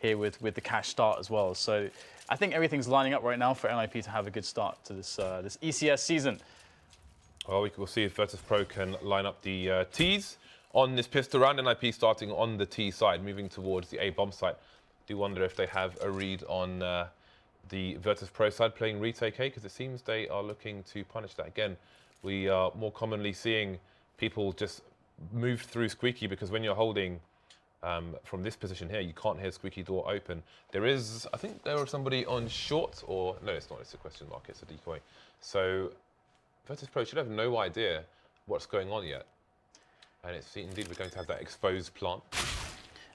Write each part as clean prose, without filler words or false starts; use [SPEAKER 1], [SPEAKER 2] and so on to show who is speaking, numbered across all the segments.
[SPEAKER 1] here with the cash start as well. So I think everything's lining up right now for NiP to have a good start to this this ECS season.
[SPEAKER 2] Well, we'll see if Virtus.Pro can line up the Ts on this pistol round. NiP starting on the T side, moving towards the A bomb site. Do wonder if they have a read on the Virtus.Pro side playing retake A, because it seems they are looking to punish that. Again, we are more commonly seeing people just move through Squeaky, because when you're holding from this position here, you can't hear Squeaky door open. There is, I think there was somebody on short, or no, it's not, it's a question mark, it's a decoy. So Virtus.Pro should have no idea what's going on yet. And it's indeed we're going to have that exposed plant.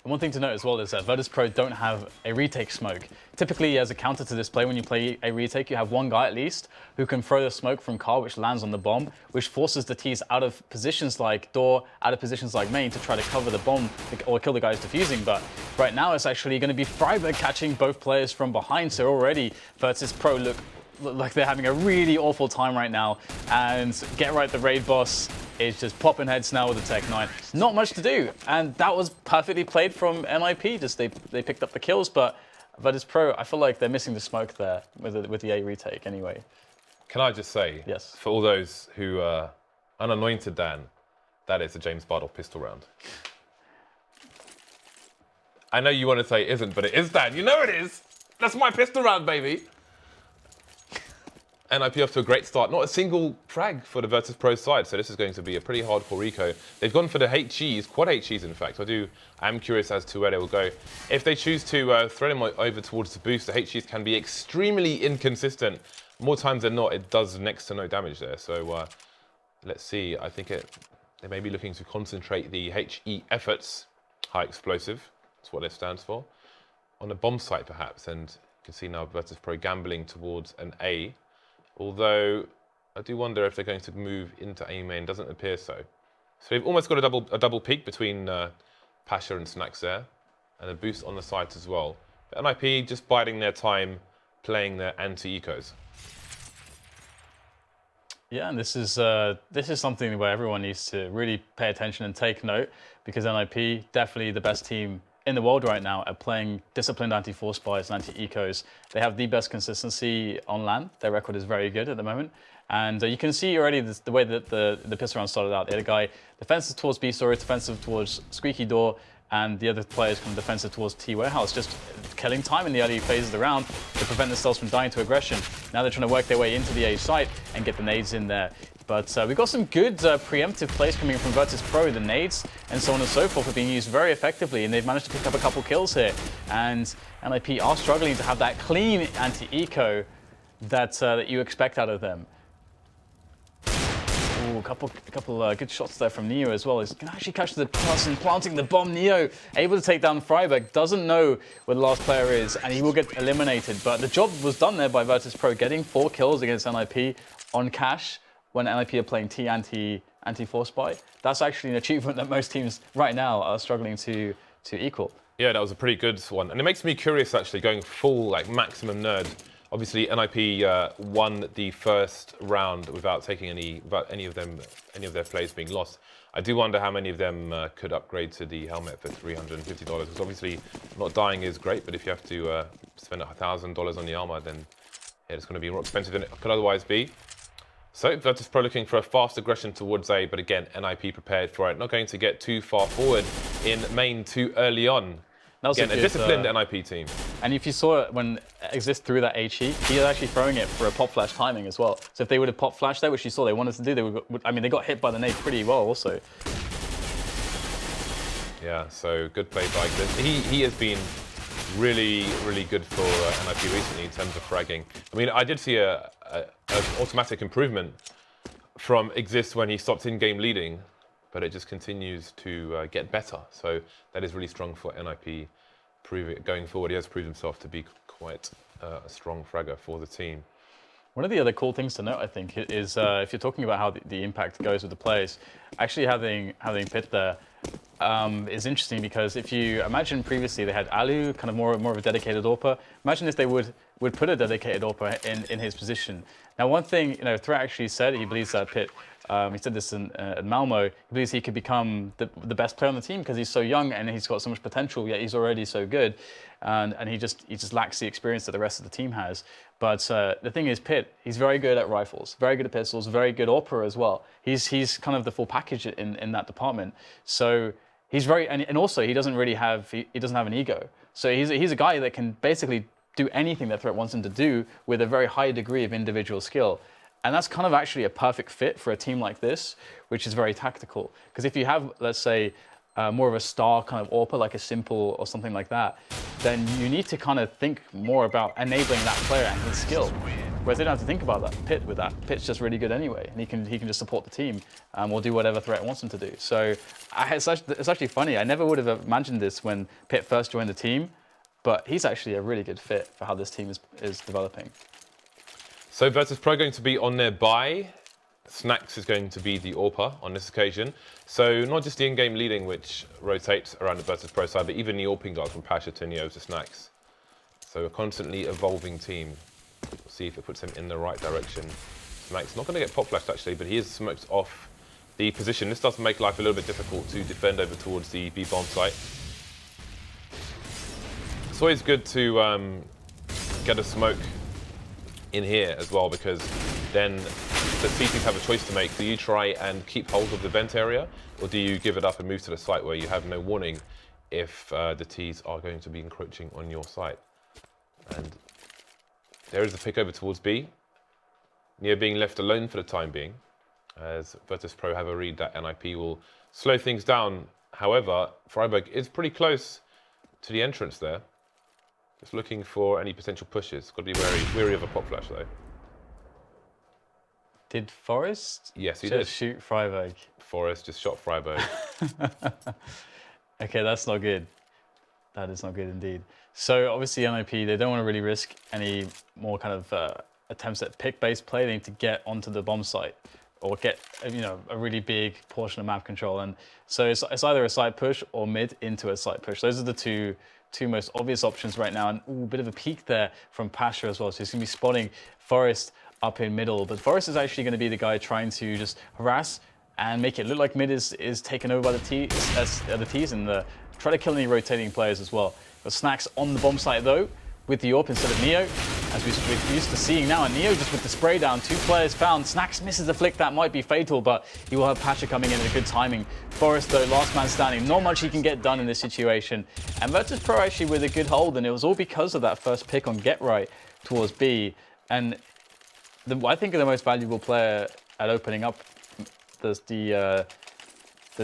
[SPEAKER 1] And one thing to note as well is that Virtus.Pro don't have a retake smoke. Typically, as a counter to this play, when you play a retake, you have one guy at least who can throw the smoke from car, which lands on the bomb, which forces the Ts out of positions like door, out of positions like main to try to cover the bomb or kill the guys defusing. But right now, it's actually going to be Freiburg catching both players from behind. So already, Virtus.Pro look like they're having a really awful time right now. And Get Right, the raid boss, is just popping heads now with the Tech 9. Not much to do, and that was perfectly played from NiP. Just they picked up the kills, but Virtus.Pro, I feel like they're missing the smoke there with the A retake anyway.
[SPEAKER 2] Can I just say,
[SPEAKER 1] yes,
[SPEAKER 2] for all those who are unanointed, Dan, that is a James Bardolph pistol round. I know you want to say it isn't, but it is, Dan. You know it is. That's my pistol round, baby. NiP off to a great start. Not a single frag for the Virtus.Pro side, so this is going to be a pretty hardcore eco. They've gone for the HEs, quad HEs in fact. I'm curious as to where they will go. If they choose to throw them over towards the boost, the HEs can be extremely inconsistent. More times than not, it does next to no damage there. So let's see. I think they may be looking to concentrate the HE efforts, high explosive, that's what it stands for, on a bomb site perhaps. And you can see now Virtus.Pro gambling towards an A. Although, I do wonder if they're going to move into A main. Doesn't appear so. So they've almost got a double peak between Pasha and Snacks there, and a boost on the sides as well. But NiP just biding their time, playing their anti-ecos.
[SPEAKER 1] Yeah, and this is something where everyone needs to really pay attention and take note, because NiP, definitely the best team in the world right now at playing disciplined anti-force buys and anti-ecos. They have the best consistency on LAN. Their record is very good at the moment. And you can see already the way that the pistol round started out. The other guy defensive towards B story, defensive towards Squeaky door, and the other players come defensive towards T warehouse, just killing time in the early phases of the round to prevent themselves from dying to aggression. Now they're trying to work their way into the A site and get the nades in there. But we've got some good preemptive plays coming from Virtus.Pro. The nades and so on and so forth are being used very effectively, and they've managed to pick up a couple kills here. And NiP are struggling to have that clean anti-eco that you expect out of them. Ooh, a couple good shots there from Neo as well. He can actually catch the person planting the bomb. Neo able to take down Freiburg, doesn't know where the last player is, and he will get eliminated. But the job was done there by Virtus.Pro, getting 4 kills against NiP on cash when NiP are playing T anti-force buy. That's actually an achievement that most teams right now are struggling to equal. Yeah,
[SPEAKER 2] that was a pretty good one. And it makes me curious actually, going full like maximum nerd. Obviously NiP won the first round without taking any of their plays being lost. I do wonder how many of them could upgrade to the helmet for $350. Because obviously not dying is great, but if you have to spend $1,000 on the armor, then yeah, it's going to be more expensive than it could otherwise be. So Virtus.Pro looking for a fast aggression towards A, but again, NiP prepared for it. Not going to get too far forward in main too early on. Again, a disciplined NiP team.
[SPEAKER 1] And if you saw it when Exist threw that HE, he was actually throwing it for a pop flash timing as well. So if they would have pop flashed there, which you saw they wanted to do, they got hit by the nade pretty well also.
[SPEAKER 2] Yeah, so good play by Exist. He has been really, really good for NiP recently in terms of fragging. I mean, I did see an automatic improvement from Exist when he stopped in-game leading, but it just continues to get better. So that is really strong for NiP going forward. He has proved himself to be quite a strong fragger for the team.
[SPEAKER 1] One of the other cool things to note, I think, is if you're talking about how the impact goes with the players, actually having Pit there is interesting, because if you imagine previously they had Alu, kind of more of a dedicated AWPer. Imagine if they would put a dedicated AWPer in his position. Now, one thing, Threat actually said he believes that Pit he said this at Malmo, he believes he could become the best player on the team because he's so young and he's got so much potential, yet he's already so good. And he just lacks the experience that the rest of the team has. But the thing is, Pitt, he's very good at rifles, very good at pistols, very good AWPer as well. He's kind of the full package in that department. So he's very, and also he doesn't really have, he doesn't have an ego. So he's a guy that can basically do anything that Threat wants him to do with a very high degree of individual skill. And that's kind of actually a perfect fit for a team like this, which is very tactical. Because if you have, let's say, more of a star kind of AWPer, like a Simple or something like that, then you need to kind of think more about enabling that player and his skill. Whereas they don't have to think about that. Pitt with that. Pitt's just really good anyway, and he can just support the team or do whatever Threat wants him to do. So it's actually funny. I never would have imagined this when Pitt first joined the team, but he's actually a really good fit for how this team is developing.
[SPEAKER 2] So Virtus.Pro going to be on their bye. Snax is going to be the AWPer on this occasion. So not just the in-game leading, which rotates around the Virtus.Pro side, but even the AWPing guard from Pasha to Neo to Snax. So a constantly evolving team. We'll see if it puts him in the right direction. Snax not going to get pop flashed actually, but he is smoked off the position. This does make life a little bit difficult to defend over towards the B bomb site. It's always good to get a smoke in here as well, because then the CTs have a choice to make. Do you try and keep hold of the vent area, or do you give it up and move to the site where you have no warning if the Ts are going to be encroaching on your site? And there is the pick over towards B. Neo being left alone for the time being, as Virtus.Pro have a read that NiP will slow things down. However, Freiburg is pretty close to the entrance there. Just looking for any potential pushes. Got to be wary of a pop flash though.
[SPEAKER 1] Did Forrest?
[SPEAKER 2] Yes, he
[SPEAKER 1] just
[SPEAKER 2] did.
[SPEAKER 1] Shoot Freiburg.
[SPEAKER 2] Forrest just shot Freiburg.
[SPEAKER 1] Okay, that's not good. That is not good indeed. So obviously NiP, they don't want to really risk any more kind of attempts at pick-based play. They need to get onto the bomb site or get a really big portion of map control. And so it's either a side push or mid into a side push. Those are the two most obvious options right now. And a bit of a peek there from Pasha as well. So he's going to be spotting Forrest up in middle. But Forrest is actually going to be the guy trying to just harass and make it look like mid is taken over by the Ts and try to kill any rotating players as well. But Snax on the bomb site though, with the AWP instead of Neo, as we're used to seeing now. And Neo just with the spray down, 2 players found. Snax misses a flick that might be fatal, but he will have Pasha coming in at a good timing. Forrest though, last man standing. Not much he can get done in this situation. And Virtus.Pro actually with a good hold, and it was all because of that first pick on Get Right towards B. And I think the most valuable player at opening up the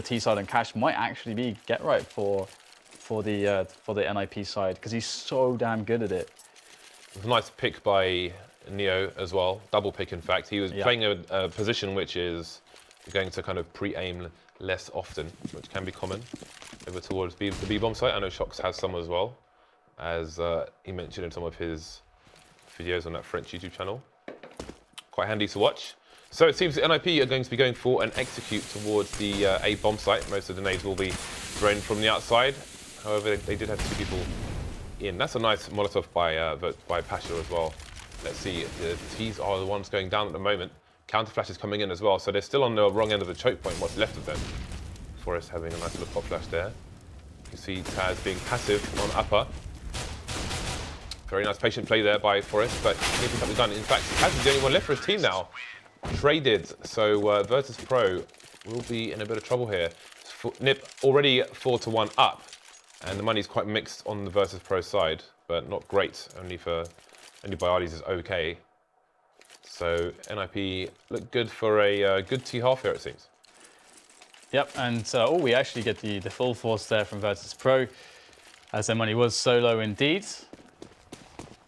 [SPEAKER 1] T side and Cash might actually be Get Right for the NiP side, because he's so damn good at it.
[SPEAKER 2] It was a nice pick by Neo as well, double pick in fact. He was playing a position which is going to kind of pre-aim less often, which can be common over towards the B-bomb site. I know Shox has some as well, as he mentioned in some of his videos on that French YouTube channel. Quite handy to watch. So it seems that NiP are going to be going for an execute towards the A bomb site. Most of the nades will be thrown from the outside. However, they did have 2 people in. That's a nice Molotov by Pasha as well. Let's see, the Ts are the ones going down at the moment. Counter flash is coming in as well, so they're still on the wrong end of the choke point, what's left of them. Forrest having a nice little pop flash there. You can see Taz being passive on upper. Very nice patient play there by Forrest, but anything can be done. In fact, Taz is the only one left for his team now. Traded, so Virtus.Pro will be in a bit of trouble here. NiP already 4-1 up, and the money's quite mixed on the Virtus.Pro side, but not great. Only Bialys is okay. So NiP look good for a good T-half here, it seems.
[SPEAKER 1] Yep, and we actually get the full force there from Virtus.Pro, as their money was so low indeed.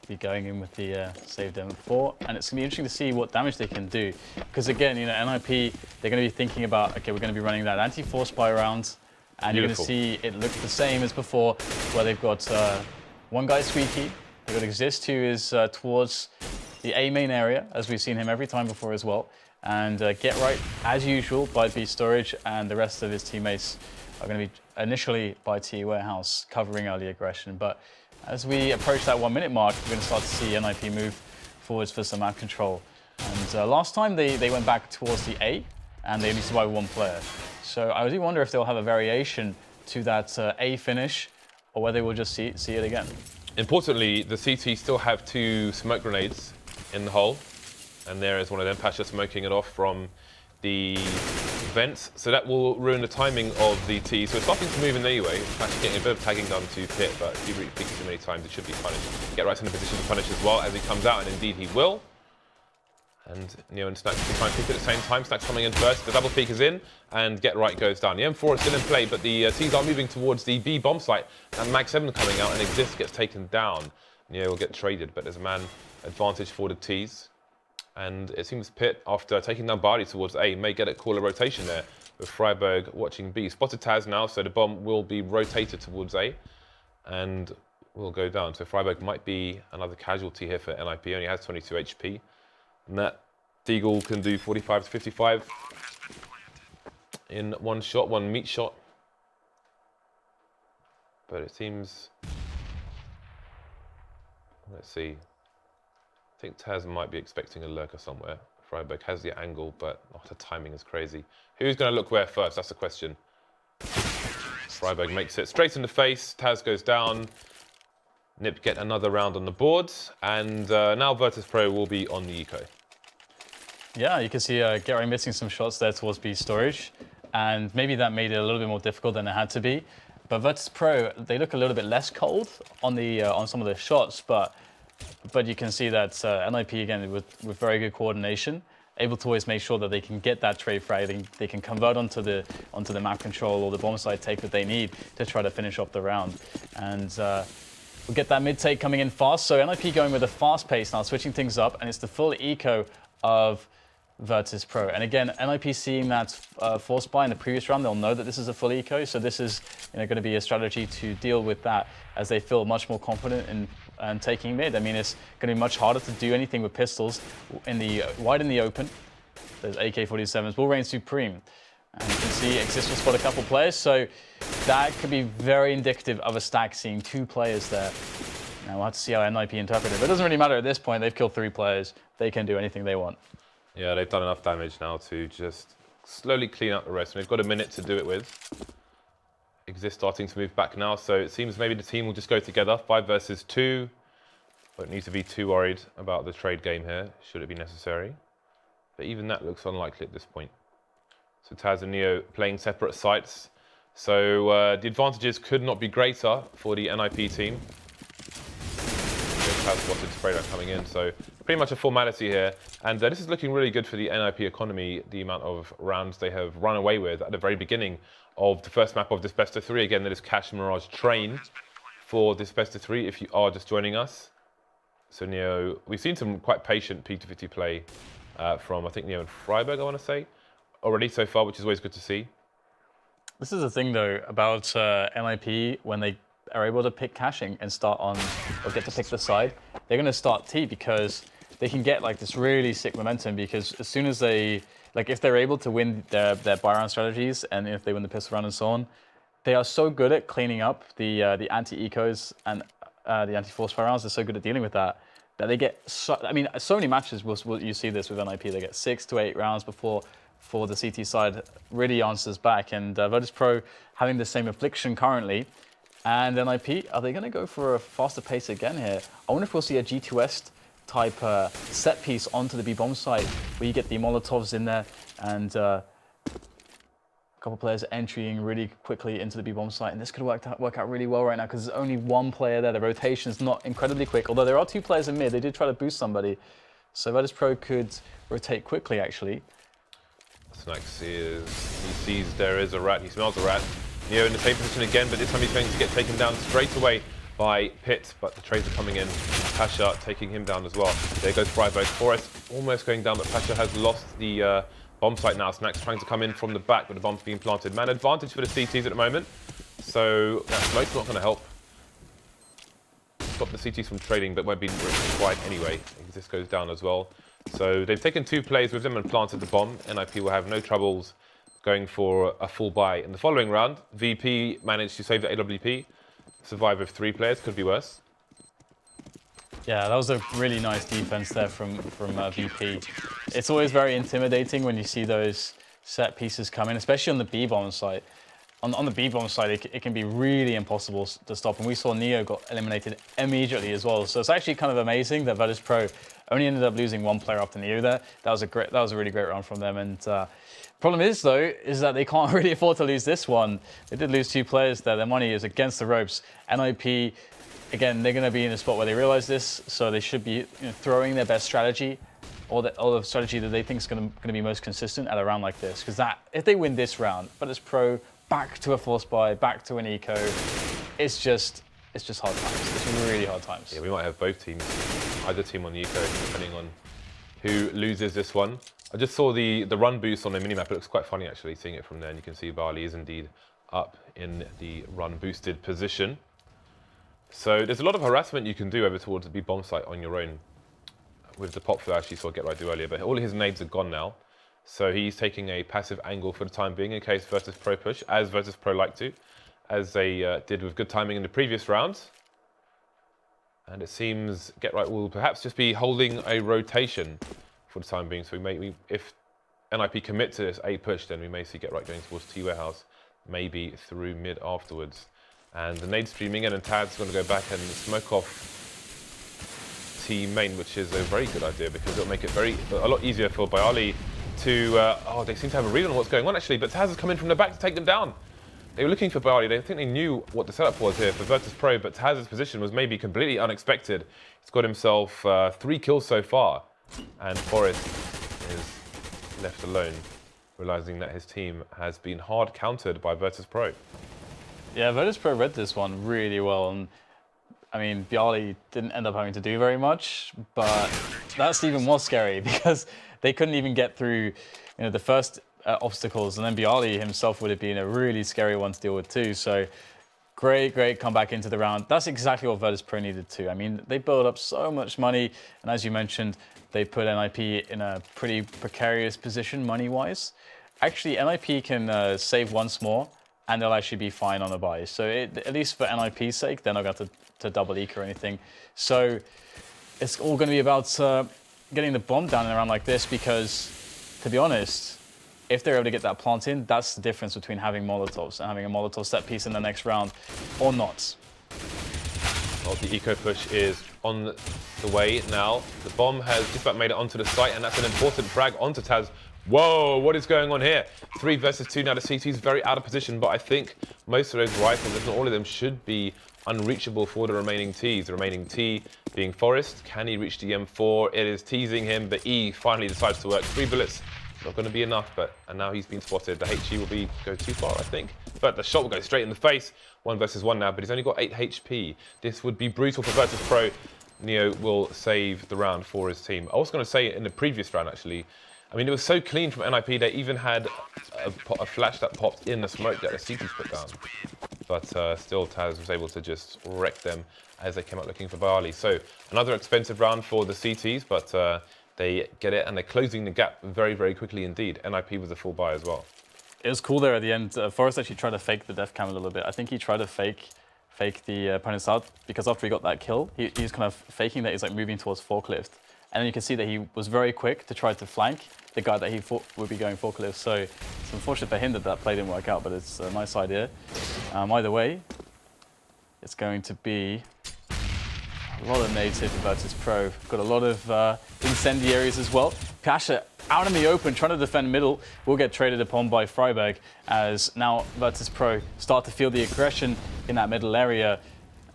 [SPEAKER 1] Be going in with the save them 4, and it's gonna be interesting to see what damage they can do, because again, NiP, they're gonna be thinking about, okay, we're gonna be running that anti-force spy around, and you're gonna see it look the same as before, where they've got one guy squeaky, they've got Exist, who is towards the A main area, as we've seen him every time before as well, and Get Right, as usual, by B Storage, and the rest of his teammates are gonna be initially by T Warehouse, covering early aggression, but as we approach that 1 minute mark, we're going to start to see NiP move forwards for some map control. And last time they went back towards the A, and they only survive one player. So I do wonder if they'll have a variation to that A finish, or whether we'll just see it again.
[SPEAKER 2] Importantly, the CT still have 2 smoke grenades in the hole, and there is one of them, Pasha smoking it off from the vents, so that will ruin the timing of the T. So it's starting to move in anyway. Pasha getting a bit of tagging done to Pit, but if he repeats too many times, it should be punished. Get right in the position to punish as well as he comes out, and indeed he will. And Neo and Snack can try and peek at the same time. Snack's coming in first, the double peek is in, and Get Right goes down. The M4 is still in play, but the T's are moving towards the B bomb site, and Mag 7 coming out, and Exist gets taken down. Neo will get traded, but there's a man advantage for the T's. And it seems Pit, after taking down Bardi towards A, may get a call a rotation there, with Freiburg watching B. Spotted Taz now, so the bomb will be rotated towards A, and will go down. So Freiburg might be another casualty here for NiP, only has 22 HP. And that Deagle can do 45 to 55 in one shot, one meat shot. But it seems, let's see. I think Taz might be expecting a lurker somewhere. Freiburg has the angle, but the timing is crazy. Who's going to look where first? That's the question. Freiburg makes it straight in the face. Taz goes down. NiP get another round on the board. And now Virtus.Pro will be on the eco.
[SPEAKER 1] Yeah, you can see Gary missing some shots there towards B storage, and maybe that made it a little bit more difficult than it had to be. But Virtus.Pro, they look a little bit less cold on the on some of the shots, but you can see that NiP again with very good coordination, able to always make sure that they can get that trade frag, they can convert onto the map control or the bomb site take what they need to try to finish off the round. And we'll get that mid take coming in fast. So NiP going with a fast pace now, switching things up, and it's the full eco of Virtus.Pro. And again, NiP seeing that force buy in the previous round, they'll know that this is a full eco, so this is going to be a strategy to deal with that as they feel much more confident in taking mid. I mean, it's going to be much harder to do anything with pistols wide in the open. Those AK-47s will reign supreme. And you can see Exist will spot a couple players, so that could be very indicative of a stack seeing 2 players there. Now we'll have to see how NiP interpret it, but it doesn't really matter at this point. They've killed 3 players. They can do anything they want.
[SPEAKER 2] Yeah, they've done enough damage now to just slowly clean up the rest. And they've got a minute to do it with. Exist starting to move back now, so it seems maybe the team will just go together. 5 versus 2. Don't need to be too worried about the trade game here, should it be necessary. But even that looks unlikely at this point. So Taz and Neo playing separate sites. So the advantages could not be greater for the NiP team. Taz spotted Sprayer coming in, so pretty much a formality here. And this is looking really good for the NiP economy, the amount of rounds they have run away with at the very beginning of the first map of this best of 3. Again, that is Cash Mirage Train for this best of 3 if you are just joining us. So Neo, we've seen some quite patient P250 play from, I think, Neo and Freiburg, I want to say, already so far, which is always good to see.
[SPEAKER 1] This is the thing, though, about NiP when they are able to pick caching and start on, or get to pick the side, they're going to start T because they can get like this really sick momentum, because as soon as they, like if they're able to win their buy round strategies, and if they win the pistol round and so on, they are so good at cleaning up the anti-ecos and the anti-force fire rounds. They're so good at dealing with that they get so, I mean, so many matches you see this with NiP. They get 6 to 8 rounds before the CT side really answers back. And Virtus.Pro having the same affliction currently. And NiP, are they going to go for a faster pace again here? I wonder if we'll see a G2S type set piece onto the B bomb site where you get the Molotovs in there and a couple players entering really quickly into the B bomb site. And this could work out really well right now because there's only 1 player there. The rotation is not incredibly quick, although there are 2 players in mid. They did try to boost somebody. So Virtus.Pro could rotate quickly, actually.
[SPEAKER 2] Snack he sees there is a rat, he smells a rat. Neo in the same position again, but this time he's going to get taken down straight away by Pit, but the trades are coming in. Pasha taking him down as well. There goes Freiburg. Forest almost going down, but Pasha has lost the bomb site now. Snack's trying to come in from the back, but the bomb's being planted. Man advantage for the CTs at the moment, so that smoke's not going to help stop the CTs from trading, but won't be required anyway. This goes down as well. So they've taken 2 plays with them and planted the bomb. NiP will have no troubles going for a full buy in the following round. VP managed to save the AWP, survive with 3 players, could be worse.
[SPEAKER 1] Yeah, that was a really nice defense there from VP. It's always very intimidating when you see those set pieces come in, especially on the B-bomb side. On the B-bomb side, it can be really impossible to stop. And we saw Neo got eliminated immediately as well. So it's actually kind of amazing that Virtus.Pro only ended up losing one player after Neo there. That was a really great round from them. And problem is, though, is that they can't really afford to lose this one. They did lose 2 players there. Their money is against the ropes. NiP, again, they're going to be in a spot where they realize this. So they should be throwing their best strategy, or the strategy that they think is going to be most consistent at a round like this. Because if they win this round, Virtus.Pro back to a force buy, back to an eco, it's just hard times. It's really hard times.
[SPEAKER 2] Yeah, we might have both teams, either team on the eco, depending on who loses this one. I just saw the run boost on the minimap. It looks quite funny actually, seeing it from there. And you can see Barley is indeed up in the run boosted position. So there's a lot of harassment you can do over towards the B bomb site on your own with the pop flash you saw Get Right do earlier. But all of his nades are gone now. So he's taking a passive angle for the time being in case Virtus.Pro push, as Virtus.Pro like to, as they did with good timing in the previous round. And it seems Get Right will perhaps just be holding a rotation for the time being. So if NiP commit to this A push, then we may see Get Right going towards T warehouse, maybe through mid afterwards. And the nade streaming in, and Tad's going to go back and smoke off T main, which is a very good idea because it'll make it a lot easier for Byali to, they seem to have a read on what's going on actually, but Taz has come in from the back to take them down. They were looking for Byali. I think they knew what the setup was here for Virtus.Pro, but Taz's position was maybe completely unexpected. He's got himself 3 kills so far, and Forest is left alone, realizing that his team has been hard countered by Virtus.Pro.
[SPEAKER 1] Yeah, Virtus.Pro read this one really well, and I mean, Byali didn't end up having to do very much, but that's even more scary because they couldn't even get through, the first obstacles, and then Byali himself would have been a really scary one to deal with too. So great comeback into the round. That's exactly what Virtus.Pro needed to. I mean, they built up so much money, and as you mentioned, they put NiP in a pretty precarious position money-wise. Actually, NiP can save once more, and they'll actually be fine on a buy. So at least for NiP's sake, they're not going to double eco or anything. So it's all going to be about getting the bomb down in a round like this because, to be honest, if they're able to get that plant in, that's the difference between having Molotovs and having a Molotov set piece in the next round or not.
[SPEAKER 2] Well, the eco push is on the way now. The bomb has just about made it onto the site, and that's an important frag onto Taz. Whoa, what is going on here? 3 versus 2 now. The CT is very out of position, but I think most of those rifles, if not all of them, should be unreachable for the remaining Ts. The remaining T being Forest. Can he reach the M4? It is teasing him, but E finally decides to work. 3 bullets, not going to be enough, and now he's been spotted. The HE will go too far, I think. But the shot will go straight in the face. 1 versus 1 now, but he's only got 8 HP. This would be brutal for Virtus.Pro. Neo will save the round for his team. I was going to say in the previous round, actually, I mean, it was so clean from NiP. They even had a flash that popped in the smoke that the CTs put down. But still, Taz was able to just wreck them as they came out looking for Barley. So another expensive round for the CTs, but they get it, and they're closing the gap very quickly indeed. NiP was a full buy as well.
[SPEAKER 1] It was cool there at the end. Forrest actually tried to fake the death cam a little bit. I think he tried to fake the opponent's out because after he got that kill, he's kind of faking that he's like moving towards forklift. And then you can see that he was very quick to try to flank the guy that he thought would be going forklift. So it's unfortunate for him that play didn't work out, but it's a nice idea. Either way, it's going to be a lot of nades here for Virtus.Pro. Got a lot of incendiaries as well. Pasha out in the open, trying to defend middle, will get traded upon by Freiberg as now Virtus.Pro start to feel the aggression in that middle area.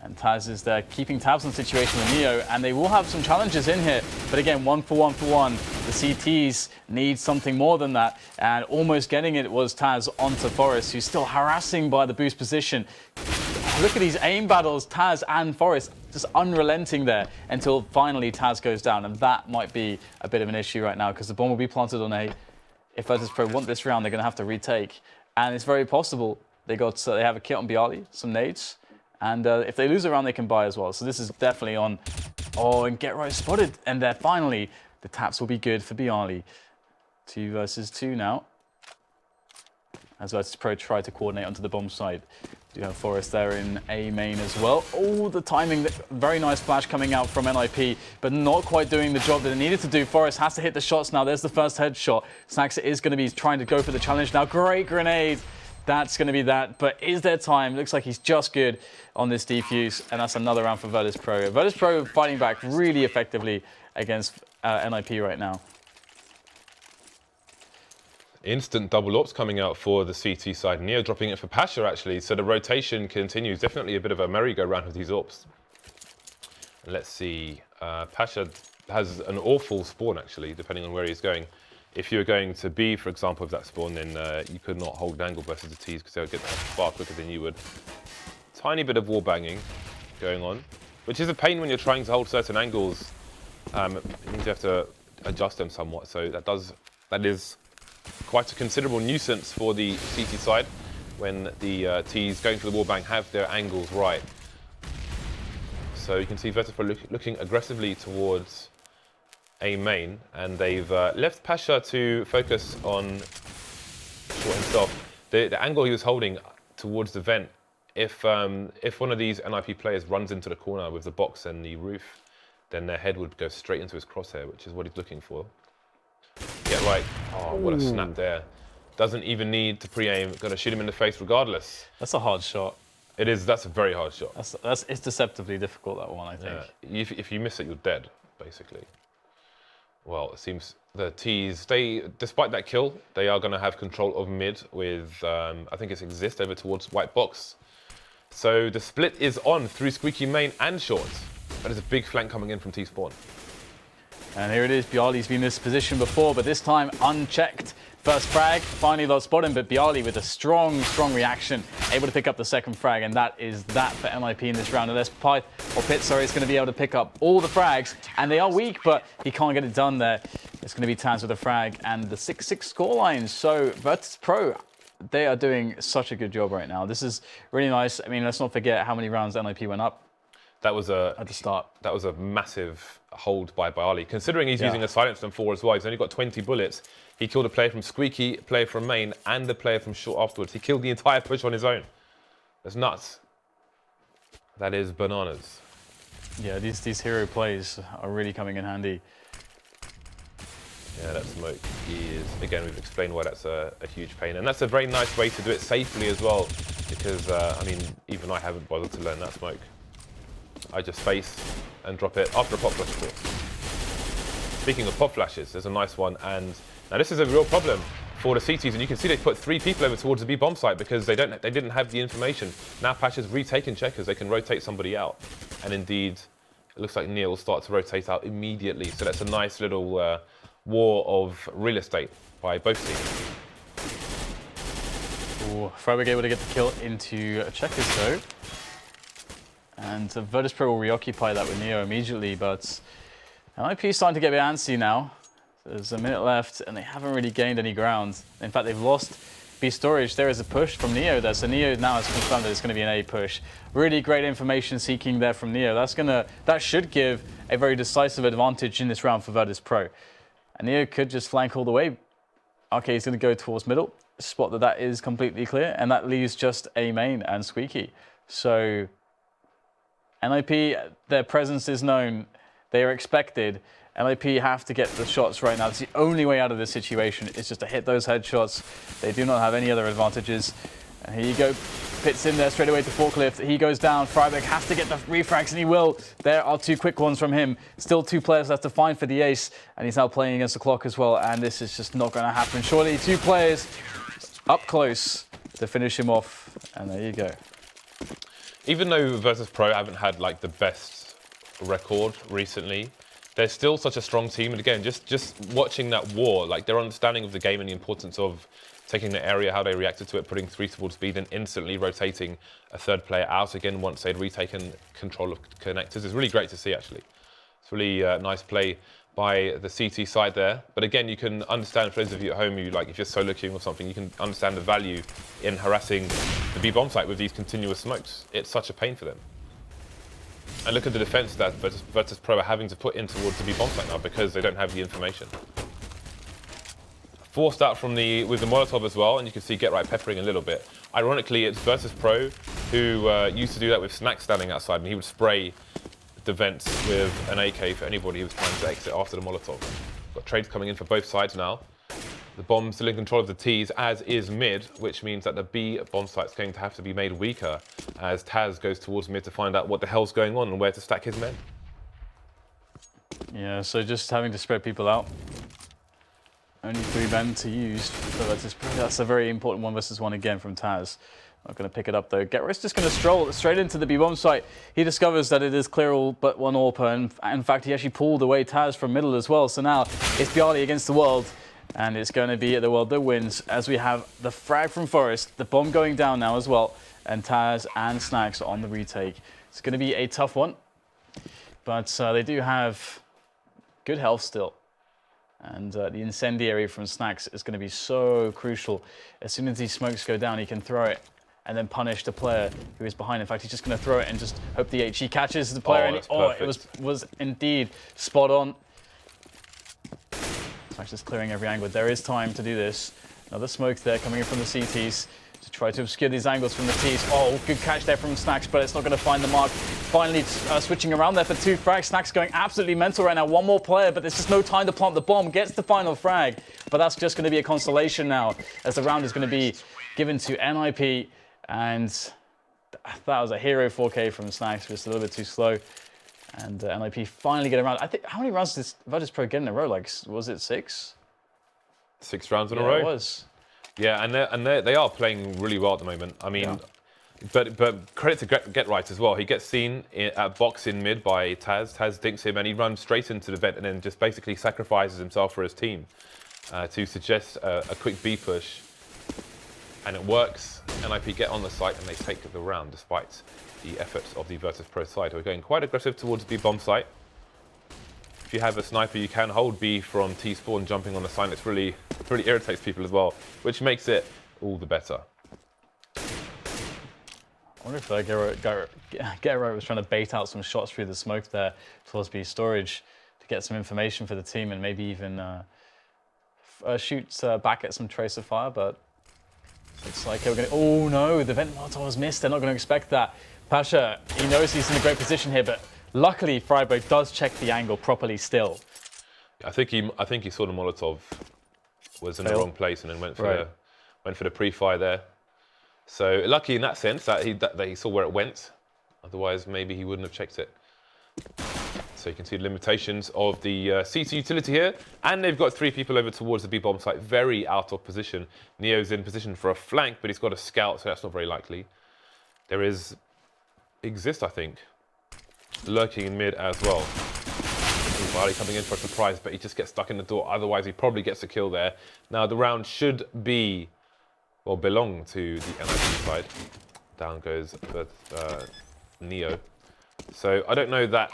[SPEAKER 1] And Taz is there keeping tabs on the situation with Neo, and they will have some challenges in here. But again, 1 for 1 for 1. The CTs need something more than that. And almost getting it was Taz onto Forest, who's still harassing by the boost position. Look at these aim battles, Taz and Forest, just unrelenting there until finally Taz goes down. And that might be a bit of an issue right now because the bomb will be planted on A. If Virtus.Pro want this round, they're going to have to retake. And it's very possible they have a kit on Byali, some nades. And if they lose a round, they can buy as well. So this is definitely on. Oh, and Get Right spotted. And there, finally, the taps will be good for Byali. 2 versus 2 now. As Virtus.Pro try to coordinate onto the bomb side. You have Forest there in A main as well. Oh, the timing, very nice flash coming out from NiP, but not quite doing the job that it needed to do. Forest has to hit the shots now. There's the first headshot. Snax is going to be trying to go for the challenge now. Great grenade. That's going to be that, but is there time? Looks like he's just good on this defuse, and that's another round for Virtus.Pro. Virtus.Pro fighting back really effectively against NiP right now.
[SPEAKER 2] Instant double ops coming out for the CT side. Neo dropping it for Pasha, actually. So the rotation continues. Definitely a bit of a merry-go-round with these ops. Let's see. Pasha has an awful spawn, actually, depending on where he's going. If you were going to B, for example, of that spawn, then you could not hold an angle versus the Ts because they would get there far quicker than you would. Tiny bit of wall banging going on, which is a pain when you're trying to hold certain angles. It means you have to adjust them somewhat. So that is quite a considerable nuisance for the CT side when the Ts going for the wall bang have their angles right. So you can see Virtus.Pro looking aggressively towards A main, and they've left Pasha to focus on for himself. The angle he was holding towards the vent, if one of these NiP players runs into the corner with the box and the roof, then their head would go straight into his crosshair, which is what he's looking for. Get right. Oh, what a snap there. Doesn't even need to pre-aim. Got to shoot him in the face regardless.
[SPEAKER 1] That's a hard shot.
[SPEAKER 2] It is. That's a very hard shot.
[SPEAKER 1] It's deceptively difficult, that one, I think.
[SPEAKER 2] Yeah. If you miss it, you're dead, basically. Well, it seems the Ts, despite that kill, they are going to have control of mid with, I think it's Exist over towards white box. So the split is on through Squeaky main and short. That is a big flank coming in from T spawn.
[SPEAKER 1] And here it is. Bialy's been in this position before, but this time unchecked. First frag, finally they'll spot him, but Bialy with a strong reaction, able to pick up the second frag, and that is that for NiP in this round. Unless Pit is going to be able to pick up all the frags, and they are weak, but he can't get it done there. It's going to be Tans with a frag and the 6-6 scoreline. So Virtus.Pro, they are doing such a good job right now. This is really nice. I mean, let's not forget how many rounds NiP went up.
[SPEAKER 2] That was at
[SPEAKER 1] the start. That
[SPEAKER 2] was a massive hold by Bialy. Considering he's using a silenced M4 as well, he's only got 20 bullets. He killed a player from Squeaky, a player from main, and a player from short afterwards. He killed the entire push on his own. That's nuts. That is bananas.
[SPEAKER 1] Yeah, these hero plays are really coming in handy.
[SPEAKER 2] Yeah, that smoke is, again, we've explained why that's a huge pain. And that's a very nice way to do it safely as well, because, I mean, even I haven't bothered to learn that smoke. I just face and drop it after a pop flash, of course. Speaking of pop flashes, there's a nice one, and now this is a real problem for the CTs, and you can see they put 3 people over towards the B bomb site because they didn't have the information. Now Pasha's retaken checkers, they can rotate somebody out, and indeed, it looks like Neil will start to rotate out immediately. So that's a nice little war of real estate by both teams.
[SPEAKER 1] Ooh, Freiburg able to get the kill into checkers though. And Virtus.Pro will reoccupy that with Neo immediately, but NiP is starting to get a bit antsy now. There's a minute left, and they haven't really gained any ground. In fact, they've lost B storage. There is a push from Neo there, so Neo now has confirmed that it's going to be an A push. Really great information seeking there from Neo. That should give a very decisive advantage in this round for Virtus.Pro. And Neo could just flank all the way. Okay, he's going to go towards middle. Spot that is completely clear, and that leaves just A main and Squeaky. So NiP, their presence is known. They are expected. NiP have to get the shots right now. It's the only way out of this situation is just to hit those headshots. They do not have any other advantages. And here you go. Pit's in there straight away to forklift. He goes down. Freiburg has to get the refrags, and he will. There are 2 quick ones from him. Still 2 players left to find for the ace, and he's now playing against the clock as well, and this is just not going to happen. Surely 2 players up close to finish him off, and there you go.
[SPEAKER 2] Even though Virtus.Pro haven't had like the best record recently, they're still such a strong team. And again, just watching that war, like their understanding of the game and the importance of taking the area, how they reacted to it, putting 3 towards B, then instantly rotating a 3rd player out again once they'd retaken control of connectors is really great to see, actually. It's really nice play by the CT side there. But again, you can understand, for those of you at home, if you're solo queuing or something, you can understand the value in harassing the B bomb site with these continuous smokes. It's such a pain for them. And look at the defense that Virtus.Pro are having to put in towards the B bomb site now because they don't have the information. Forced out from with the Molotov as well, and you can see Get Right peppering a little bit. Ironically, it's Virtus.Pro who used to do that with Snack standing outside, and he would spray the vents with an AK for anybody who was trying to exit after the Molotov. Got trades coming in for both sides now. The bomb's still in control of the T's, as is mid, which means that the B bomb site's going to have to be made weaker as Taz goes towards mid to find out what the hell's going on and where to stack his men.
[SPEAKER 1] Yeah, so just having to spread people out. Only 3 men to use. So that's a very important 1v1 again from Taz. Not going to pick it up though. Getris just going to stroll straight into the B-bomb site. He discovers that it is clear all but one AWPer, and in fact he actually pulled away Taz from middle as well. So now it's Bialy against the world, and it's going to be the world that wins as we have the frag from Forest, the bomb going down now as well, and Taz and Snacks on the retake. It's going to be a tough one, but they do have good health still. And the incendiary from Snacks is going to be so crucial. As soon as these smokes go down, he can throw it and then punish the player who is behind. In fact, he's just going to throw it and just hope the HE catches the player. It was indeed spot on. Snacks just clearing every angle. There is time to do this. Another smoke there coming in from the CTs to try to obscure these angles from the T's. Oh, good catch there from Snacks, but it's not going to find the mark. Finally switching around there for 2 frags. Snacks going absolutely mental right now. One more player, but there's just no time to plant the bomb. Gets the final frag, but that's just going to be a consolation now as the round is going to be given to NiP. And that was a hero 4K from Snacks, just a little bit too slow. And NiP finally get around. I think, how many rounds did Virtus.Pro get in a row? Like, was it 6?
[SPEAKER 2] 6 rounds in a row?
[SPEAKER 1] It was.
[SPEAKER 2] Yeah, and they are playing really well at the moment. I mean, but credit to Get as well. He gets seen at box in mid by Taz. Taz dinks him and he runs straight into the vent and then just basically sacrifices himself for his team to suggest a quick B push. And it works. NiP get on the site and they take the round despite the efforts of the Virtus.Pro side, who are going quite aggressive towards the bomb site. If you have a sniper, you can hold B from T spawn jumping on the site. It really irritates people as well, which makes it all the better.
[SPEAKER 1] I wonder if Gero was trying to bait out some shots through the smoke there towards B storage to get some information for the team and maybe even shoot back at some tracer fire, but it's like they were going to... Oh no, the vent Molotov was missed. They're not going to expect that. Pasha, he knows he's in a great position here, but luckily Freiburg does check the angle properly still.
[SPEAKER 2] I think he saw the Molotov was in the wrong place and then went for the pre-fire there. So lucky in that sense that he saw where it went. Otherwise, maybe he wouldn't have checked it. So you can see the limitations of the CT utility here. And they've got 3 people over towards the B-bomb site, very out of position. Neo's in position for a flank, but he's got a scout, so that's not very likely. There exists, I think, lurking in mid as well. Bardolph coming in for a surprise, but he just gets stuck in the door. Otherwise, he probably gets a kill there. Now, the round should be, well, belong to the NiP side. Down goes the Neo. So I don't know that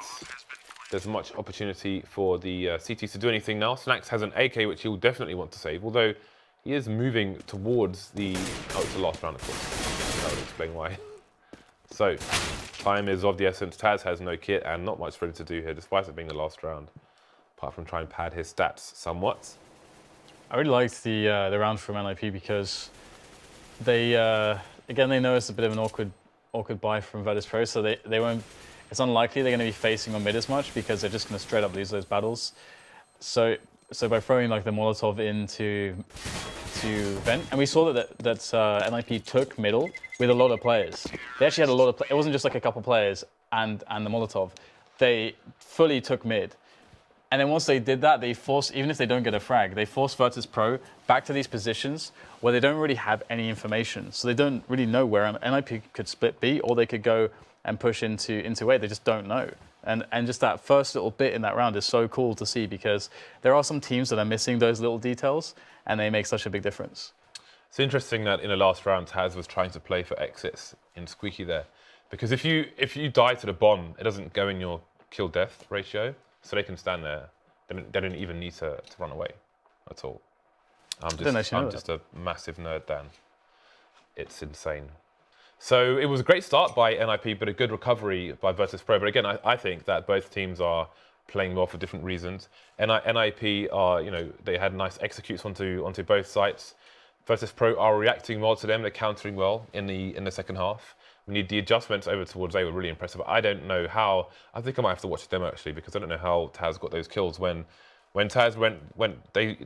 [SPEAKER 2] there's much opportunity for the CTs to do anything now. Snacks has an AK, which he'll definitely want to save, although he is moving towards the... Oh, it's the last round, of course. That would explain why. So, time is of the essence. Taz has no kit and not much for him to do here, despite it being the last round, apart from try and pad his stats somewhat.
[SPEAKER 1] I really liked the round from NiP because they, again, they know it's a bit of an awkward buy from Virtus.Pro, so they won't... It's unlikely they're going to be facing on mid as much because they're just going to straight up lose those battles. So by throwing like the Molotov into vent, and we saw that NiP took middle with a lot of players. They actually had a lot of. It wasn't just like a couple players and the Molotov. They fully took mid, and then once they did that, they forced, even if they don't get a frag, they force Virtus.Pro back to these positions where they don't really have any information. So they don't really know where NiP could split B, or they could go and push into A. They just don't know. And just that first little bit in that round is so cool to see because there are some teams that are missing those little details and they make such a big difference.
[SPEAKER 2] It's interesting that in the last round, Taz was trying to play for exits in Squeaky there. Because if you die to the bomb, it doesn't go in your kill-death ratio, so they can stand there. They don't even need to run away at all. I'm just a massive nerd, Dan. It's insane. So it was a great start by NiP, but a good recovery by Virtus.Pro. But again, I think that both teams are playing well for different reasons. NiP are, they had nice executes onto both sites. Virtus.Pro are reacting well to them. They're countering well in the second half. We need the adjustments over towards A were really impressive. I don't know how. I think I might have to watch the demo actually because I don't know how Taz got those kills when Taz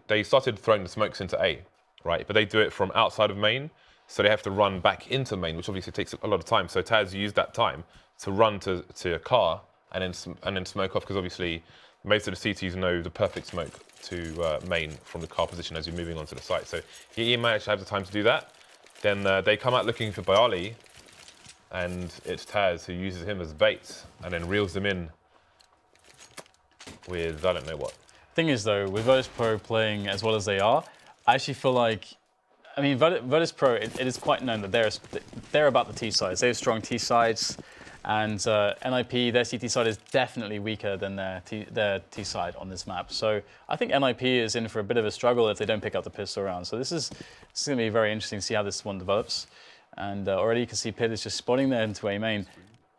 [SPEAKER 2] they started throwing the smokes into A, right? But they do it from outside of main, so they have to run back into main, which obviously takes a lot of time. So Taz used that time to run to a car and then smoke off because obviously most of the CTs know the perfect smoke to main from the car position as you're moving onto the site. So he managed to have the time to do that. Then they come out looking for Bialy, and it's Taz who uses him as bait and then reels them in with I don't know what.
[SPEAKER 1] Thing is though, with Virtus.Pro playing as well as they are, I actually feel like, I mean, Virtus.Pro, it is quite known that they're about the T sides. They have strong T sides, and NiP, their CT side is definitely weaker than their T side on this map. So I think NiP is in for a bit of a struggle if they don't pick up the pistol round. So this is going to be very interesting to see how this one develops. And already you can see Pit is just spotting there into A main.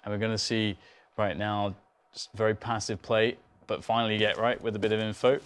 [SPEAKER 1] And we're going to see right now just very passive play, but finally get right with a bit of info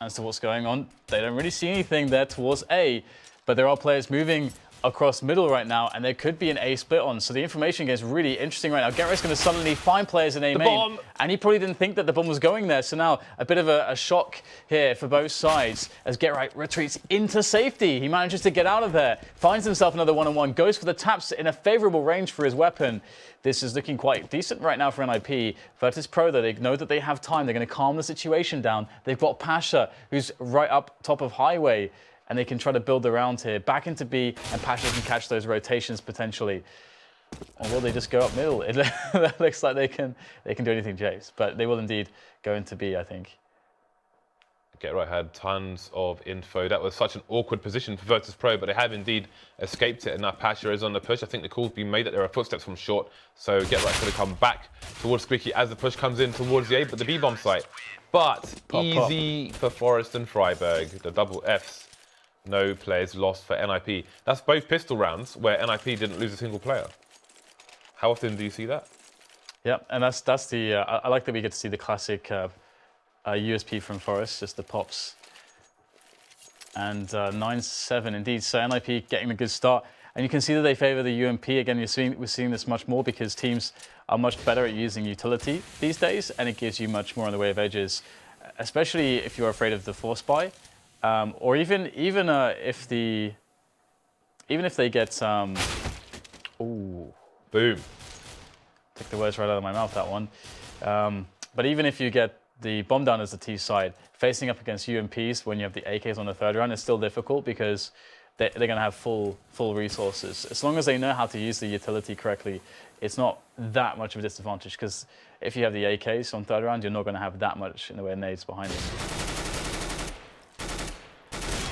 [SPEAKER 1] as to what's going on. They don't really see anything there towards A, but there are players moving across middle right now, and there could be an A split on. So the information gets really interesting right now. Gerrit's going to suddenly find players in A main, and he probably didn't think that the bomb was going there. So now a bit of a shock here for both sides as Gerrit retreats into safety. He manages to get out of there, finds himself another one-on-one, goes for the taps in a favorable range for his weapon. This is looking quite decent right now for NiP. Virtus.Pro, though, they know that they have time. They're going to calm the situation down. They've got Pasha, who's right up top of highway, and they can try to build around here. Back into B, and Pasha can catch those rotations potentially. Or will they just go up middle? That looks like they can do anything, James. But they will indeed go into B, I think.
[SPEAKER 2] Gerrit had tons of info. That was such an awkward position for Virtus.Pro, but they have indeed escaped it. And now Pasha is on the push. I think the call's been made that there are footsteps from short. So Gerrit's going to come back towards Squeaky as the push comes in towards the A, but the B-bomb site. But easy for Forest and Freiberg. The double Fs. No players lost for NiP. That's both pistol rounds where NiP didn't lose a single player. How often do you see that?
[SPEAKER 1] Yeah, and that's the. I like that we get to see the classic USP from Forest, just the pops. And 9-7 indeed. So NiP getting a good start, and you can see that they favour the UMP again. We're seeing this much more because teams are much better at using utility these days, and it gives you much more in the way of edges, especially if you're afraid of the force buy. Or even if they get ooh,
[SPEAKER 2] boom,
[SPEAKER 1] took the words right out of my mouth, that one. But even if you get the bomb down as the T side, facing up against UMPs when you have the AKs on the third round is still difficult because they're going to have full resources. As long as they know how to use the utility correctly, it's not that much of a disadvantage because if you have the AKs on third round, you're not going to have that much in the way of nades behind them.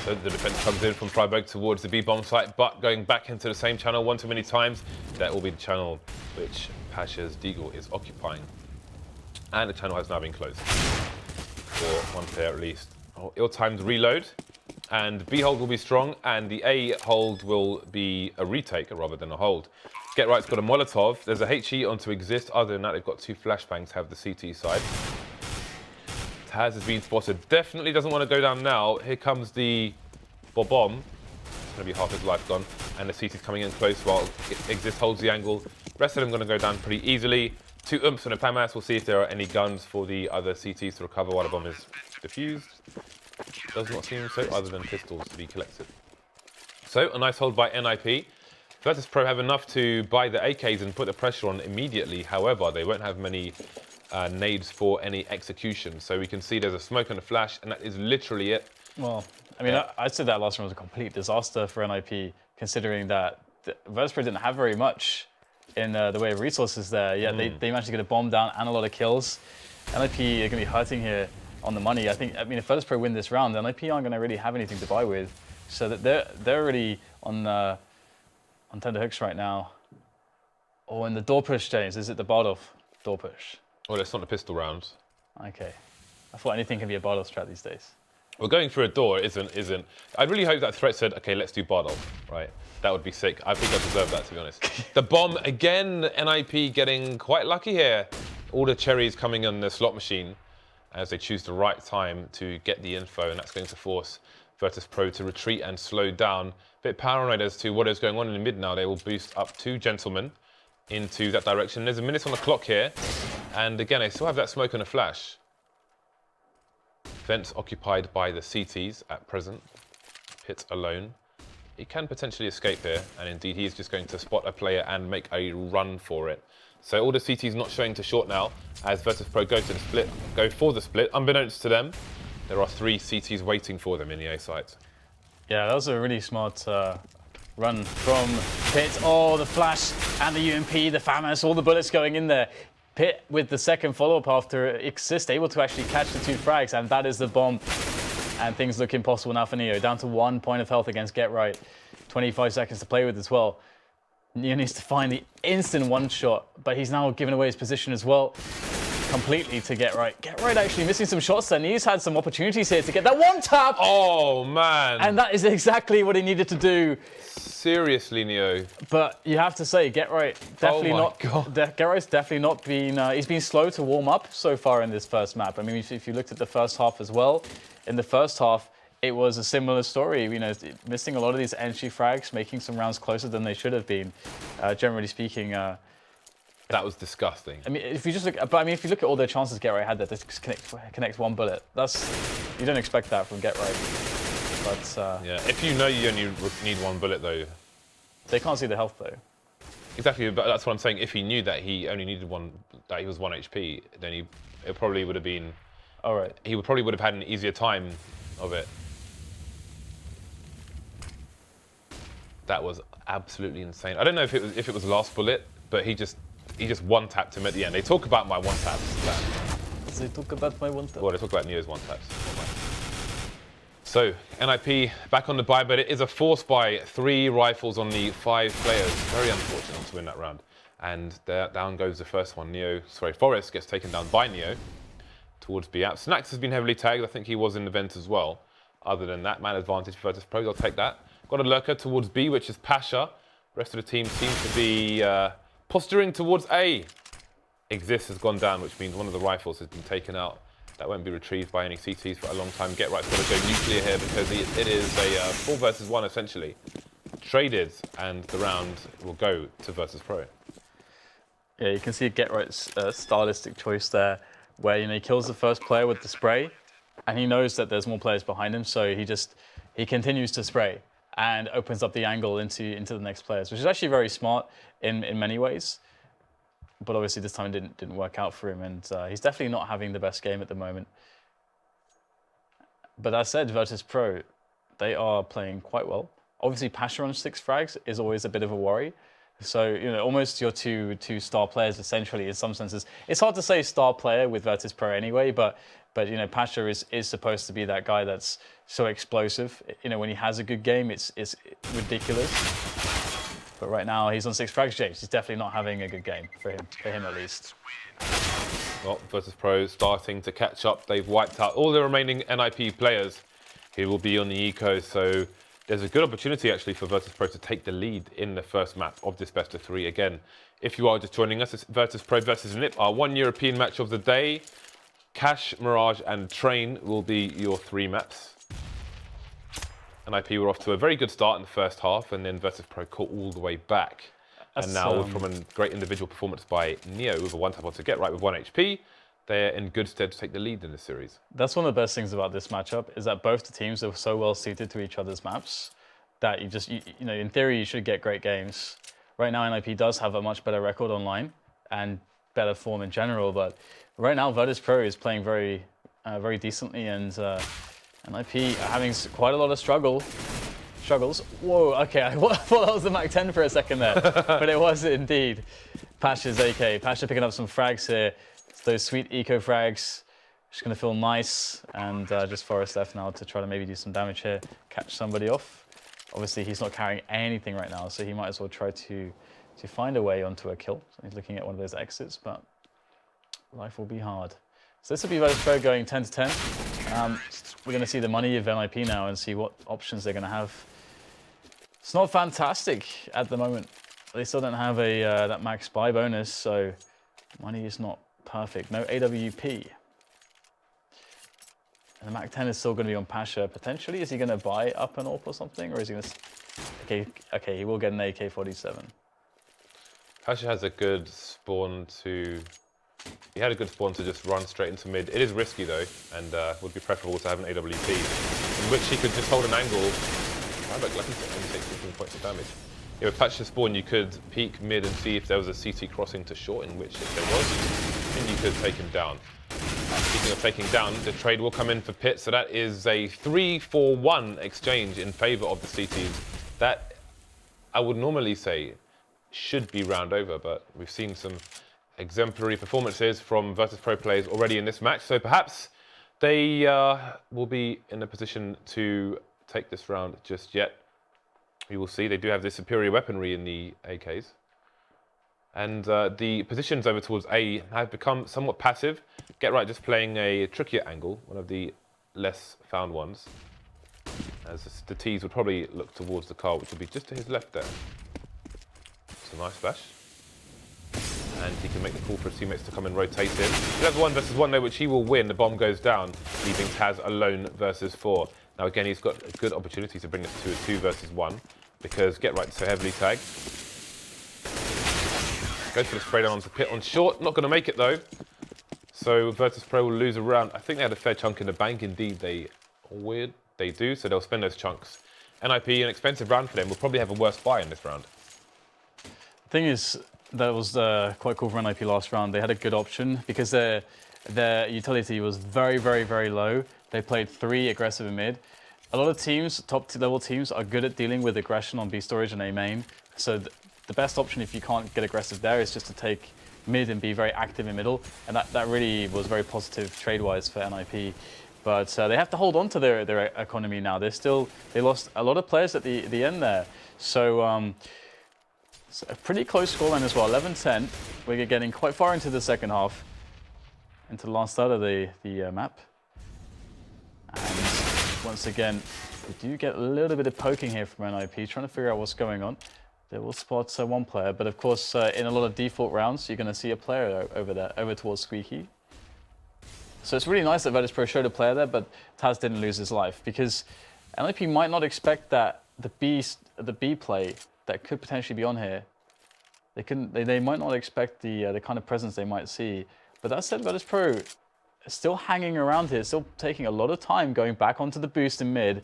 [SPEAKER 2] So the defense comes in from Freiberg towards the B-bomb site, but going back into the same channel one too many times. That will be the channel which Pasha's Deagle is occupying. And the channel has now been closed for one player at least. Oh, ill-timed reload, and B hold will be strong, and the A hold will be a retake rather than a hold. Gerrit's got a Molotov. There's a HE onto exist. Other than that, they've got two flashbangs to have the CT side. Taz has been spotted. Definitely doesn't want to go down now. Here comes the bomb. It's going to be half his life gone. And the CT's coming in close while Exist holds the angle. Rest of them going to go down pretty easily. 2 umps and a Pyjamas. We'll see if there are any guns for the other CTs to recover while the bomb is defused. Does not seem so, other than pistols to be collected. So, a nice hold by NiP. Virtus.Pro have enough to buy the AKs and put the pressure on immediately. However, they won't have many nades for any execution. So we can see there's a smoke and a flash, and that is literally it.
[SPEAKER 1] Well, I mean, I'd say that last one was a complete disaster for NiP, considering that Virtus.Pro didn't have very much in the way of resources there. Yet they managed to get a bomb down and a lot of kills. NiP are going to be hurting here on the money. I mean, if Virtus.Pro win this round, then NiP aren't going to really have anything to buy with. So that they're already on tender hooks right now. Oh, and the door push, James. Is it the Bardolph door push?
[SPEAKER 2] Well, it's not the pistol rounds.
[SPEAKER 1] Okay. I thought anything can be a Bardolph strat these days.
[SPEAKER 2] Well, going through a door isn't. I really hope that threat said, okay, let's do Bardolph, right? That would be sick. I think I deserve that, to be honest. The bomb, again, NiP getting quite lucky here. All the cherries coming on the slot machine as they choose the right time to get the info, and that's going to force Virtus.Pro to retreat and slow down. A bit paranoid as to what is going on in the mid now. They will boost up 2 gentlemen. into that direction. There's a minute on the clock here. And again, they still have that smoke and a flash. Vents occupied by the CTs at present. Pit alone. He can potentially escape here, and indeed he is just going to spot a player and make a run for it. So all the CTs not showing to short now, as Virtus.Pro go for the split. Unbeknownst to them, there are 3 CTs waiting for them in the A site.
[SPEAKER 1] Yeah, that was a really smart run from Pit. Oh, the flash and the UMP, the FAMAS, all the bullets going in there. Pit with the second follow-up after Exist, able to actually catch the 2 frags, and that is the bomb. And things look impossible now for Neo. Down to 1 point of health against Get Right. 25 seconds to play with as well. Neo needs to find the instant one-shot, but he's now given away his position as well completely to Get Right. Get Right actually missing some shots there. Neo's had some opportunities here to get that one tap.
[SPEAKER 2] Oh, man.
[SPEAKER 1] And that is exactly what he needed to do.
[SPEAKER 2] Seriously, Neo.
[SPEAKER 1] But you have to say, Get Right definitely Get Right's definitely not been. He's been slow to warm up so far in this first map. I mean, if you looked at the first half as well, in the first half it was a similar story. You know, missing a lot of these entry frags, making some rounds closer than they should have been. Generally speaking,
[SPEAKER 2] that was disgusting.
[SPEAKER 1] I mean, if you just look, but I mean, if you look at all their chances Get Right had, that just connect 1 bullet. You don't expect that from Get Right. But
[SPEAKER 2] yeah, if you know you only need 1 bullet though.
[SPEAKER 1] They can't see the health though.
[SPEAKER 2] Exactly, but that's what I'm saying. If he knew that he only needed 1, that he was 1 HP, then it probably would have been.
[SPEAKER 1] All right.
[SPEAKER 2] He probably would have had an easier time of it. That was absolutely insane. I don't know if it was last bullet, but he just one-tapped him at the end. They talk about my one-taps.
[SPEAKER 1] They talk about my one-tap.
[SPEAKER 2] Well, they talk about Neo's one-taps. So, NiP back on the buy, but it is a force buy. 3 rifles on the 5 players. Very unfortunate to win that round. And down goes the first one. Forest gets taken down by Neo towards B app. Snacks has been heavily tagged. I think he was in the vent as well. Other than that, man advantage for Virtus.Pro. I'll take that. Got a lurker towards B, which is Pasha. The rest of the team seems to be posturing towards A. Exist has gone down, which means one of the rifles has been taken out. That won't be retrieved by any CTs for a long time. Get Right's got to go nuclear here because it is a 4 versus 1 essentially. Traded, and the round will go to Virtus.Pro.
[SPEAKER 1] Yeah, you can see Get Right's stylistic choice there, where he kills the first player with the spray, and he knows that there's more players behind him, so he continues to spray and opens up the angle into the next players, which is actually very smart in many ways. But obviously this time it didn't work out for him, and he's definitely not having the best game at the moment. But that said, Virtus.Pro, they are playing quite well. Obviously, Pasha on 6 frags is always a bit of a worry. So, almost your two star players essentially in some senses. It's hard to say star player with Virtus.Pro anyway, but Pasha is supposed to be that guy that's so explosive. When he has a good game, it's ridiculous. But right now, he's on 6 frags, James. He's definitely not having a good game for him at least.
[SPEAKER 2] Well, Virtus.Pro starting to catch up. They've wiped out all the remaining NiP players who will be on the eco. So there's a good opportunity actually for Virtus.Pro to take the lead in the first map of this best of 3 again. If you are just joining us, it's Virtus.Pro versus NiP, our 1 European match of the day. Cash, Mirage, and Train will be your 3 maps. NiP were off to a very good start in the first half, and then Virtus.Pro caught all the way back. And now, from a great individual performance by Neo with a 1-tap on to Get Right with 1 HP, they're in good stead to take the lead in this series.
[SPEAKER 1] That's one of the best things about this matchup, is that both the teams are so well suited to each other's maps that in theory, you should get great games. Right now, NiP does have a much better record online and better form in general, but right now, Virtus.Pro is playing very decently, and NiP are having quite a lot of struggles. Whoa, okay, I thought that was the Map1 for a second there, but it was indeed. Pasha's AK. Pasha picking up some frags here. It's those sweet eco frags. Just going to feel nice, and just Forest left now to try to maybe do some damage here, catch somebody off. Obviously, he's not carrying anything right now, so he might as well try to find a way onto a kill. So he's looking at one of those exits, but life will be hard. So this will be Virtus.Pro going 10 to 10. We're going to see the money of NiP now and see what options they're going to have. It's not fantastic at the moment. They still don't have that max buy bonus, so money is not perfect. No AWP. And the Map1 is still going to be on Pasha. Potentially, is he going to buy up an AWP or something? Or is he going to... Okay, he will get an AK-47.
[SPEAKER 2] Pasha has a good spawn to... He had a good spawn to just run straight into mid. It is risky though, and would be preferable to have an AWP, in which he could just hold an angle. I look lucky to only take 15 points of damage. Yeah, with Pasha's spawn, you could peek mid and see if there was a CT crossing to short, in which if there was, then you could take him down. Speaking of taking down, the trade will come in for Pit, so that is a 3-4-1 exchange in favour of the CTs. That, I would normally say, should be round over, but we've seen some exemplary performances from Virtus.Pro players already in this match, so perhaps they will be in a position to take this round just yet. We will see. They do have the superior weaponry in the AKs. And the positions over towards A have become somewhat passive. Get Right just playing a trickier angle, one of the less found ones. As the T's would probably look towards the car, which would be just to his left there. It's a nice flash. And he can make the call for his teammates to come and rotate in. He has 1 versus 1 though, which he will win. The bomb goes down, leaving Taz alone versus 4. Now again, he's got a good opportunity to bring this to a 2 versus 1, because Get Right's so heavily tagged. Goes for the spray down onto Pit on short. Not going to make it though. So Virtus.Pro will lose a round. I think they had a fair chunk in the bank. Indeed, they do. So they'll spend those chunks. NiP, an expensive round for them, will probably have a worse buy in this round.
[SPEAKER 1] The thing is, that was quite cool for NiP last round. They had a good option because their utility was very, very, very low. They played 3 aggressive in mid. A lot of teams, top level teams, are good at dealing with aggression on B storage and A main. So the best option if you can't get aggressive there is just to take mid and be very active in middle. And that really was very positive trade-wise for NiP. But they have to hold on to their economy now. They lost a lot of players at the end there. So it's a pretty close scoreline as well, 11-10. We're getting quite far into the second half, into the last third of the map. And once again, we do get a little bit of poking here from NiP, trying to figure out what's going on. They will spot one player, but of course, in a lot of default rounds, you're going to see a player over there, over towards Squeaky. So it's really nice that Virtus.Pro showed a player there, but Taz didn't lose his life, because NiP might not expect that the B play that could potentially be on here. They might not expect the kind of presence they might see. But that said, Virtus.Pro is still hanging around here, still taking a lot of time going back onto the boost in mid.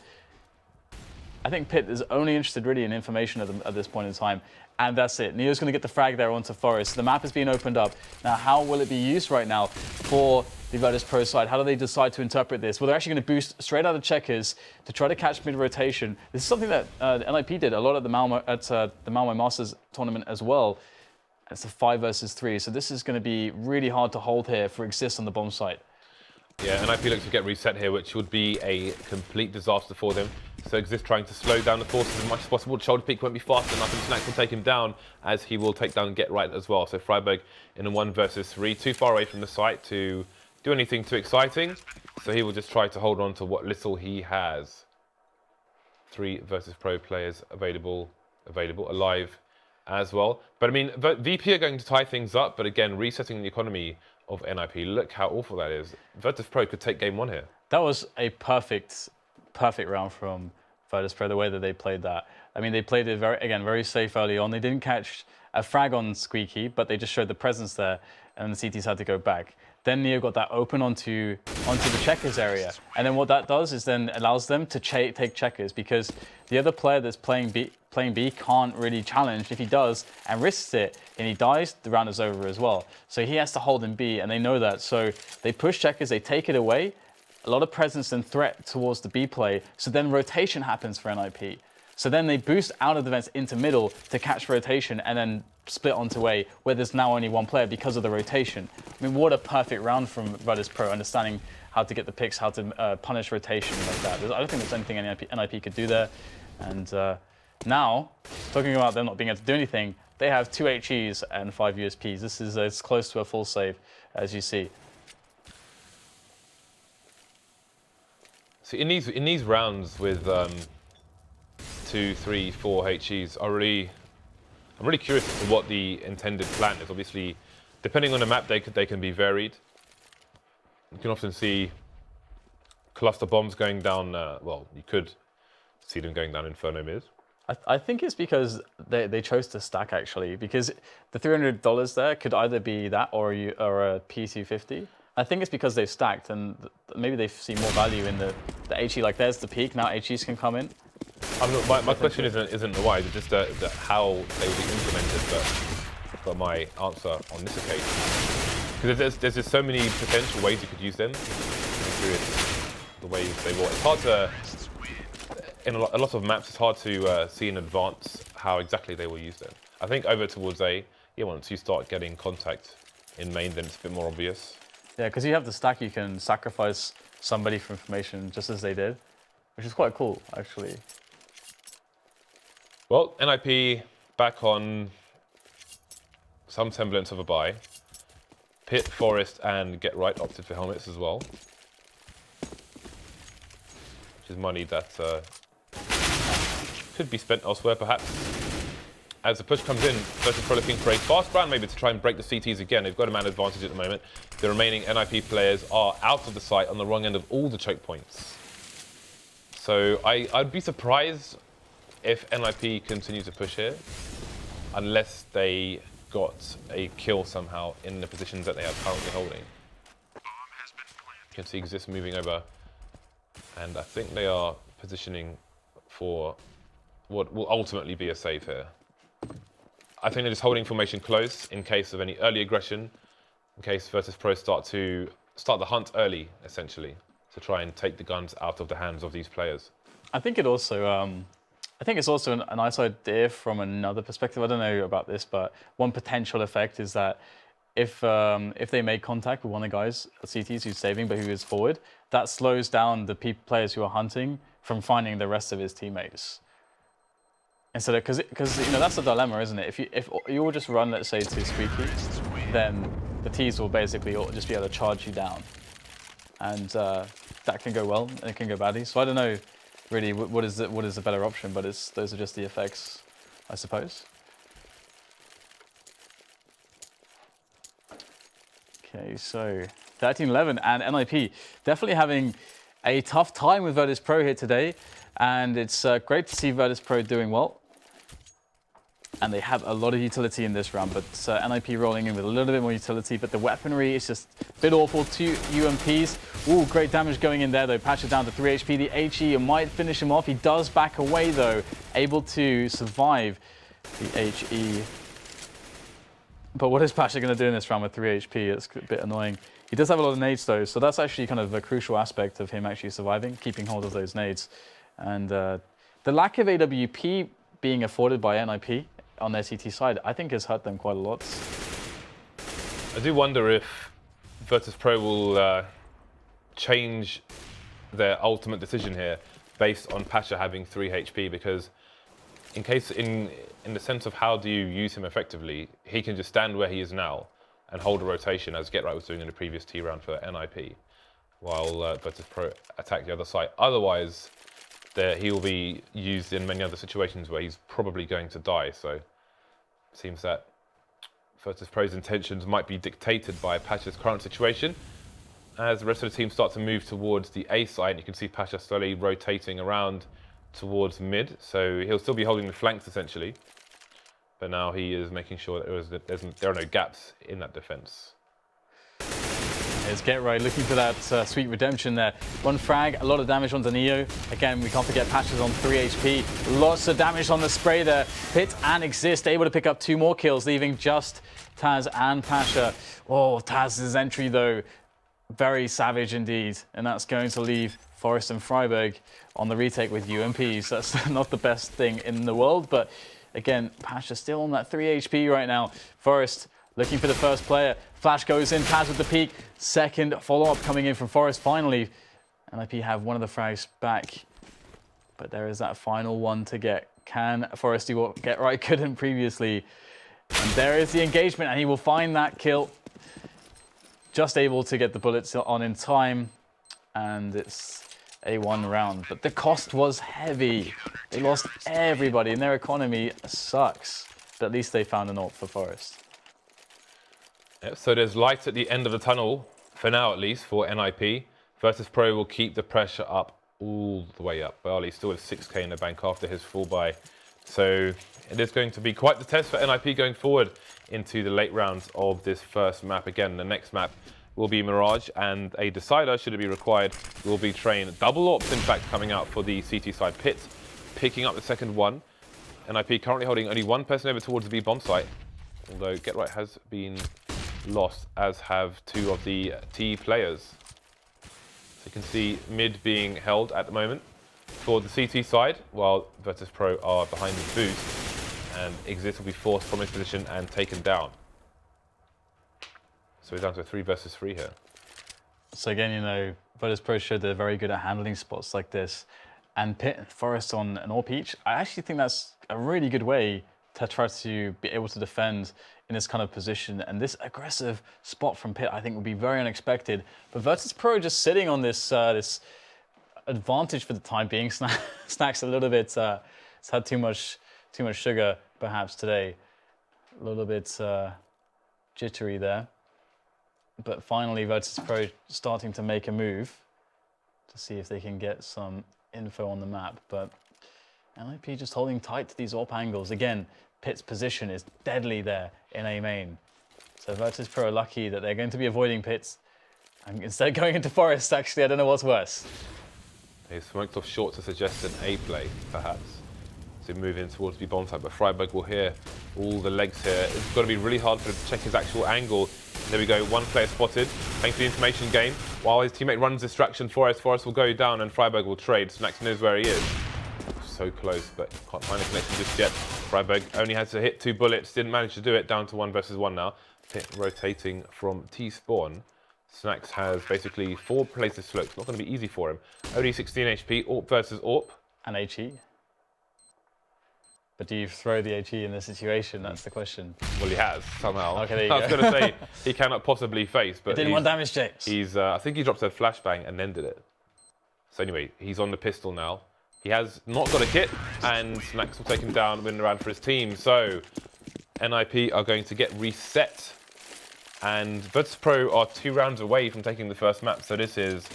[SPEAKER 1] I think Pit is only interested really in information at this point in time. And that's it. Neo's going to get the frag there onto Forest. The map is being opened up. Now, how will it be used right now for the Virtus.Pro side? How do they decide to interpret this? Well, they're actually going to boost straight out of checkers to try to catch mid-rotation. This is something that NiP did a lot at the Malmo Masters tournament as well. It's a 5 versus 3. So this is going to be really hard to hold here for Exist on the bomb site.
[SPEAKER 2] Yeah, NiP looks to get reset here, which would be a complete disaster for them. So Exist trying to slow down the forces as much as possible. Shoulder peak won't be fast enough, and Snack will take him down, as he will take down Get Right as well. So Freiburg in a 1 versus 3, too far away from the site to do anything too exciting. So he will just try to hold on to what little he has. 3 Virtus.Pro players available, alive as well. But I mean, VP are going to tie things up, but again, resetting the economy of NiP. Look how awful that is. Virtus.Pro could take game 1 here.
[SPEAKER 1] That was a perfect round from Virtus.Pro, the way that they played that. I mean, they played it very safe early on. They didn't catch a frag on Squeaky, but they just showed the presence there, and the CTs had to go back. Then Neo got that open onto the checkers area. And then what that does is then allows them to take checkers, because the other player that's playing B can't really challenge. If he does and risks it and he dies, the round is over as well. So he has to hold in B, and they know that. So they push checkers, they take it away. A lot of presence and threat towards the B play. So then rotation happens for NiP. So then they boost out of the vents into middle to catch rotation and then split onto A, where there's now only 1 player because of the rotation. I mean, what a perfect round from Virtus.Pro, understanding how to get the picks, how to punish rotation like that. I don't think there's anything NiP could do there. And now, talking about them not being able to do anything, they have 2 HEs and 5 USPs. This is as close to a full save as you see.
[SPEAKER 2] So in these rounds with 2, 3, 4 HEs, I'm really curious as to what the intended plan is. Obviously, depending on the map, they can be varied. You can often see cluster bombs going down. Well, you could see them going down Inferno Mid.
[SPEAKER 1] I think it's because they chose to stack actually, because the $300 there could either be that or a P250. I think it's because they've stacked and maybe they see more value in the HE. Like there's the peak, now HEs can come in.
[SPEAKER 2] My question isn't the why, it's just the how they will be implemented. But my answer on this occasion, because there's just so many potential ways you could use them. I'm curious the ways they will. It's hard to. In a lot of maps, it's hard to see in advance how exactly they will use them. I think over towards A, once you start getting contact in main, then it's a bit more obvious.
[SPEAKER 1] Yeah, because you have the stack, you can sacrifice somebody for information just as they did, which is quite cool, actually.
[SPEAKER 2] Well, NiP back on some semblance of a buy. Pit, Forest, and Get Right opted for helmets as well, which is money that could be spent elsewhere, perhaps. As the push comes in, Virtus.Pro looking for a fast round, maybe to try and break the CTs again. They've got a man advantage at the moment. The remaining NiP players are out of the site on the wrong end of all the choke points. So I'd be surprised if NiP continue to push here, unless they got a kill somehow in the positions that they are currently holding. You can see Exist moving over, and I think they are positioning for what will ultimately be a save here. I think they're just holding formation close in case of any early aggression, in case Virtus.Pro start the hunt early, essentially, to try and take the guns out of the hands of these players.
[SPEAKER 1] I think it also, I think it's also a nice idea from another perspective. I don't know about this, but one potential effect is that if they make contact with one of the guys, CTs who's saving but who is forward, that slows down the players who are hunting from finding the rest of his teammates. Instead of, because that's the dilemma, isn't it? If you all just run, let's say, to Squeaky, then the Ts will basically all just be able to charge you down, and that can go well and it can go badly. So I don't know really what is the better option, but those are just the effects, I suppose. Okay, so 13-11 and NiP definitely having a tough time with Virtus.Pro here today, and it's great to see Virtus.Pro doing well. And they have a lot of utility in this round, but NiP rolling in with a little bit more utility, but the weaponry is just a bit awful. 2 UMPs. Ooh, great damage going in there though. Pasha down to 3 HP. The HE might finish him off. He does back away though, able to survive the HE. But what is Pasha going to do in this round with 3 HP? It's a bit annoying. He does have a lot of nades though, so that's actually kind of a crucial aspect of him actually surviving, keeping hold of those nades. And the lack of AWP being afforded by NiP on their CT side, I think has hurt them quite a lot.
[SPEAKER 2] I do wonder if Virtus.Pro will change their ultimate decision here based on Pasha having 3 HP, because in the sense of how do you use him effectively, he can just stand where he is now and hold a rotation as Get Right was doing in the previous T round for NiP, while Virtus.Pro attack the other side. Otherwise, he will be used in many other situations where he's probably going to die. So it seems that Virtus.Pro's intentions might be dictated by Pasha's current situation. As the rest of the team start to move towards the A side, you can see Pasha slowly rotating around towards mid. So he'll still be holding the flanks essentially, but now he is making sure that there are no gaps in that defense.
[SPEAKER 1] Here's Get Right looking for that sweet redemption there. 1 frag, a lot of damage onto Neo. Again, we can't forget Pasha's on 3 HP. Lots of damage on the spray there. Pit and Exist able to pick up 2 more kills, leaving just Taz and Pasha. Oh, Taz's entry though, very savage indeed. And that's going to leave Forest and Freiburg on the retake with UMPs. That's not the best thing in the world, but again, Pasha still on that 3 HP right now. Forest looking for the first player. Flash goes in, Taz with the peak. Second follow-up coming in from Forest finally. NiP have one of the frags back, but there is that final one to get. Can Forest do what Get Right couldn't previously? And there is the engagement, and he will find that kill. Just able to get the bullets on in time, and it's a 1 round. But the cost was heavy. They lost everybody, and their economy sucks. But at least they found an ult for Forest.
[SPEAKER 2] Yep, so there's light at the end of the tunnel, for now at least, for NiP. Virtus.Pro will keep the pressure up all the way up. Barley still with 6k in the bank after his full buy. So it is going to be quite the test for NiP going forward into the late rounds of this first map. Again, the next map will be Mirage, and a decider, should it be required, will be Train. Double ops, in fact, coming out for the CT side. Pits picking up the second one. NiP currently holding only one person over towards the B bomb site, although Get Right has been lost, as have two of the T players. So you can see mid being held at the moment for the CT side, while Virtus.Pro are behind the boost, and Exist will be forced from his position and taken down. So we're down to a 3 versus 3 here.
[SPEAKER 1] So again, you know, Virtus.Pro showed they're very good at handling spots like this. And Pit and Forest on an AWP each, I actually think that's a really good way to try to be able to defend in this kind of position. And this aggressive spot from Pit, I think, would be very unexpected. But Virtus.Pro just sitting on this this advantage for the time being. Snacks a little bit, it's had too much sugar perhaps today. A little bit jittery there. But finally, Virtus.Pro starting to make a move to see if they can get some info on the map. But NiP just holding tight to these AWP angles. Again, Pit's position is deadly there in A main. So Virtus.Pro are lucky that they're going to be avoiding Pits. And instead of going into Forest, actually, I don't know what's worse.
[SPEAKER 2] He smoked off short to suggest an A play, perhaps. So moving towards the bomb side, but Freiburg will hear all the legs here. It's going to be really hard for him to check his actual angle. There we go, one player spotted. Thanks for the information gain. While his teammate runs distraction, Forest will go down and Freiburg will trade. Snax knows where he is. So close, but can't find a connection just yet. Freiburg only had to hit 2 bullets, didn't manage to do it, down to 1 versus 1 now. Pit rotating from T-spawn. Snax has basically 4 places to look. It's not going to be easy for him. Only 16 HP, AWP versus AWP.
[SPEAKER 1] And HE. But do you throw the HE in this situation? That's the question.
[SPEAKER 2] Well, he has, somehow.
[SPEAKER 1] Okay, there you go.
[SPEAKER 2] I was going to say he cannot possibly face, but
[SPEAKER 1] it did 1 damage, James.
[SPEAKER 2] He's, I think he dropped a flashbang and then did it. So anyway, he's on the pistol now. He has not got a kit, and Snax will take him down, win the round for his team. So NiP are going to get reset, and Virtus.Pro are 2 rounds away from taking the first map. So this is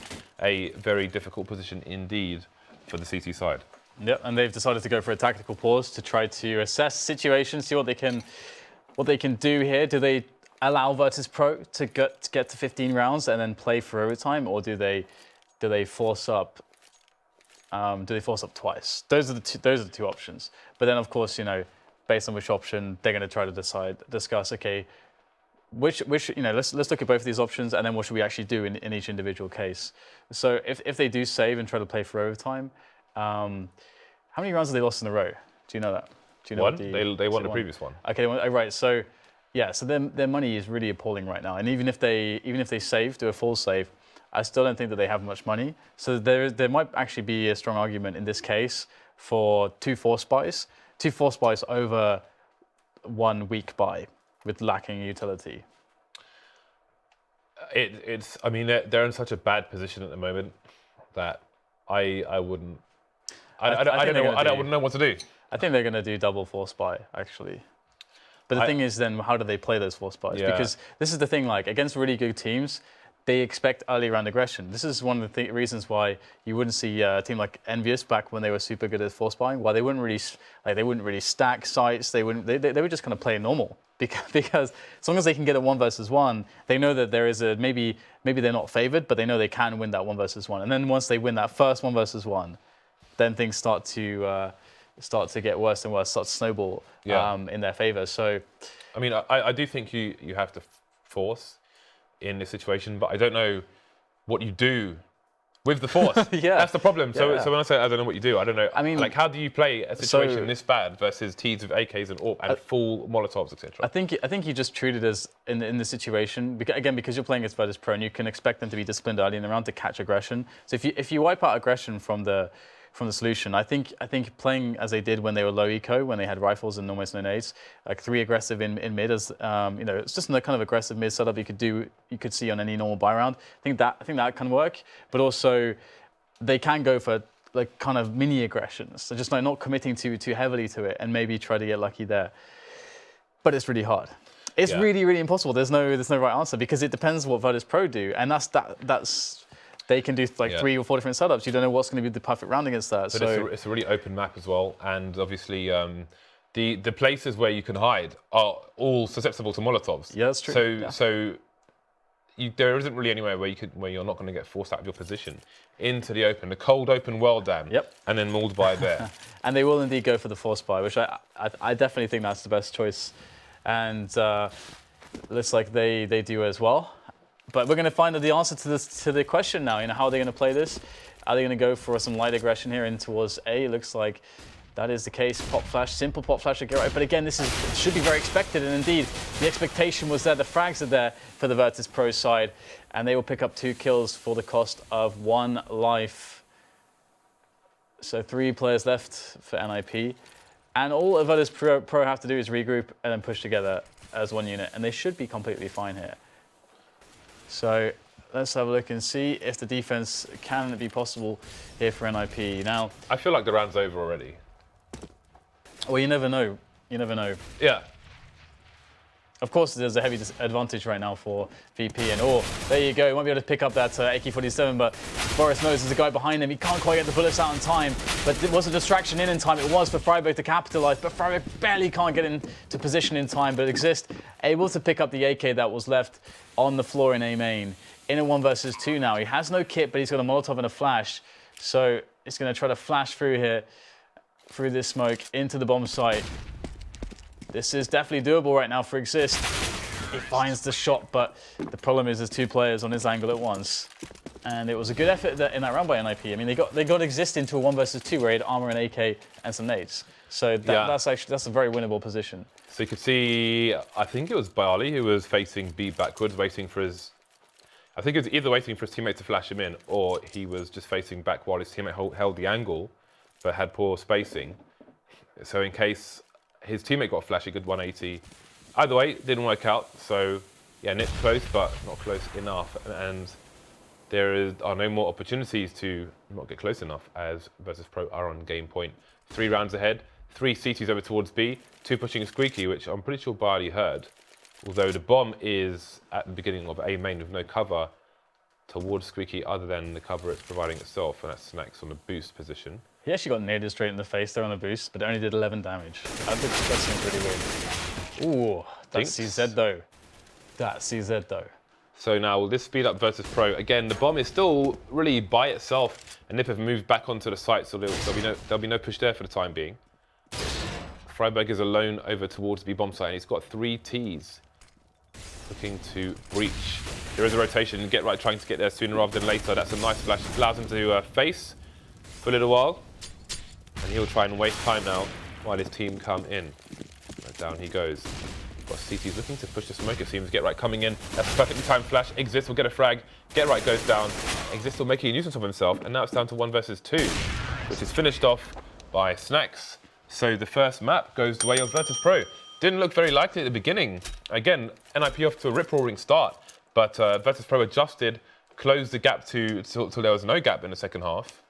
[SPEAKER 2] a very difficult position indeed for the CT side.
[SPEAKER 1] Yep, and they've decided to go for a tactical pause to try to assess the situation, see what they can do here. Do they allow Virtus.Pro to get to 15 rounds and then play for overtime, or do they force up? Do they force up twice? Those are the two options. But then, of course, you know, based on which option they're going to try to discuss. Okay, which you know, let's look at both of these options, and then what should we actually do in each individual case. So if they do save and try to play for overtime. How many rounds have they lost in a row? Do you know that? Do you know
[SPEAKER 2] 1. They won the previous one.
[SPEAKER 1] Okay, right. So yeah, so their money is really appalling right now. And even if they do a full save, I still don't think that they have much money. So there might actually be a strong argument in this case for 2 force buys over 1 weak buy with lacking utility.
[SPEAKER 2] I mean, they're in such a bad position at the moment that I wouldn't. I wouldn't know what to do.
[SPEAKER 1] I think they're going to do double force buy, actually. But the thing is, then, how do they play those force buys?
[SPEAKER 2] Yeah.
[SPEAKER 1] Because this is the thing, like, against really good teams, they expect early round aggression. This is one of the reasons why you wouldn't see a team like Envious back when they were super good at force buying. Why they wouldn't really stack sites. They would just kind of play normal. Because as long as they can get a 1 versus 1, they know that there is maybe they're not favored, but they know they can win that 1 versus 1. And then once they win that first 1 versus 1, then things start to get worse and worse, start to snowball in their favor. So,
[SPEAKER 2] I mean, I do think you have to force in this situation, but I don't know what you do with the force.
[SPEAKER 1] Yeah,
[SPEAKER 2] that's the problem. So when I say I don't know what you do, I don't know. I mean, like, how do you play a situation this bad versus teams with AKs and AWP and full Molotovs, etc.?
[SPEAKER 1] I think you just treat it as in the situation because you're playing against Virtus.Pro and you can expect them to be disciplined early in the round to catch aggression. So if you wipe out aggression from the solution, I think playing as they did when they were low eco, when they had rifles and almost no nades, like 3 aggressive in mid, as you know, it's just the kind of aggressive mid setup you could see on any normal buy round. I think that can work, but also they can go for like kind of mini aggressions, so just like not committing too heavily to it and maybe try to get lucky there. But it's really hard. It's really, really impossible. There's no right answer because it depends what Virtus.Pro do, and that's they can do like 3 or 4 different setups. You don't know what's going to be the perfect round against that.
[SPEAKER 2] But
[SPEAKER 1] So
[SPEAKER 2] it's a really open map as well, and obviously the places where you can hide are all susceptible to Molotovs.
[SPEAKER 1] Yeah, that's true.
[SPEAKER 2] So there isn't really anywhere where you're not going to get forced out of your position into the open, the cold open world, Dan.
[SPEAKER 1] Yep.
[SPEAKER 2] And then mauled by a bear.
[SPEAKER 1] And they will indeed go for the force buy, which I definitely think that's the best choice. And looks like they do as well. But we're going to find out the answer to the question now. You know, how are they going to play this? Are they going to go for some light aggression here in towards A? It looks like that is the case. Pop flash, simple pop flash to get right. But again, this should be very expected. And indeed, the expectation was that the frags are there for the Virtus.Pro side. And they will pick up 2 kills for the cost of 1 life. So 3 players left for NiP. And all Virtus.Pro have to do is regroup and then push together as 1 unit. And they should be completely fine here. So let's have a look and see if the defense can be possible here for NiP. Now,
[SPEAKER 2] I feel like the round's over already.
[SPEAKER 1] Well, you never know. You never know.
[SPEAKER 2] Yeah.
[SPEAKER 1] Of course, there's a heavy advantage right now for VP. And there you go. He won't be able to pick up that AK-47, but Boris knows there's a guy behind him. He can't quite get the bullets out in time, but it was a distraction in time. It was for Freiburg to capitalize, but Freiburg barely can't get into position in time, but Exist able to pick up the AK that was left on the floor in A main. In a 1 versus 2 now. He has no kit, but he's got a Molotov and a flash. So he's going to try to flash through here, through this smoke, into the bomb site. This is definitely doable right now for Exist. He finds the shot, but the problem is there's 2 players on his angle at once. And it was a good effort in that round by NiP. I mean, they got Exist into a 1 versus 2 where he had armor and AK and some nades. So that's a very winnable position.
[SPEAKER 2] So you could see, I think it was Bali who was facing B backwards, waiting for his... I think he was either waiting for his teammate to flash him in, or he was just facing back while his teammate held the angle, but had poor spacing. So in case his teammate got a flash, a good 180. Either way, it didn't work out. So yeah, NiP's close, but not close enough. And there are no more opportunities to not get close enough, as Virtus.Pro are on game point. 3 rounds ahead, 3 CTs over towards B, 2 pushing a Squeaky, which I'm pretty sure Barley heard. Although the bomb is at the beginning of A main with no cover towards Squeaky other than the cover it's providing itself, and that's Snacks on the boost position.
[SPEAKER 1] He actually got naded straight in the face there on the boost, but it only did 11 damage. That seems pretty weird. Ooh, that's CZ though. That's CZ though.
[SPEAKER 2] So now will this speed up Virtus.Pro? Again, the bomb is still really by itself, and NiP have moved back onto the site, so there'll be no push there for the time being. Freiburg is alone over towards the bomb site, and he's got 3 Ts. Looking to breach. There is a rotation, Get Right trying to get there sooner rather than later. That's a nice flash, allows him to face for a little while. And he'll try and waste time now while his team come in. Right, down he goes. Got CT's looking to push the smoke, it seems. Get Right coming in. That's a perfectly timed flash. Exist will get a frag. Get Right goes down. Exist will make a nuisance of himself. And now it's down to 1 versus 2, which is finished off by Snacks. So the first map goes the way of Virtus.Pro. Didn't look very likely at the beginning. Again, NiP off to a rip-roaring start, but Virtus.Pro adjusted, closed the gap till there was no gap in the second half.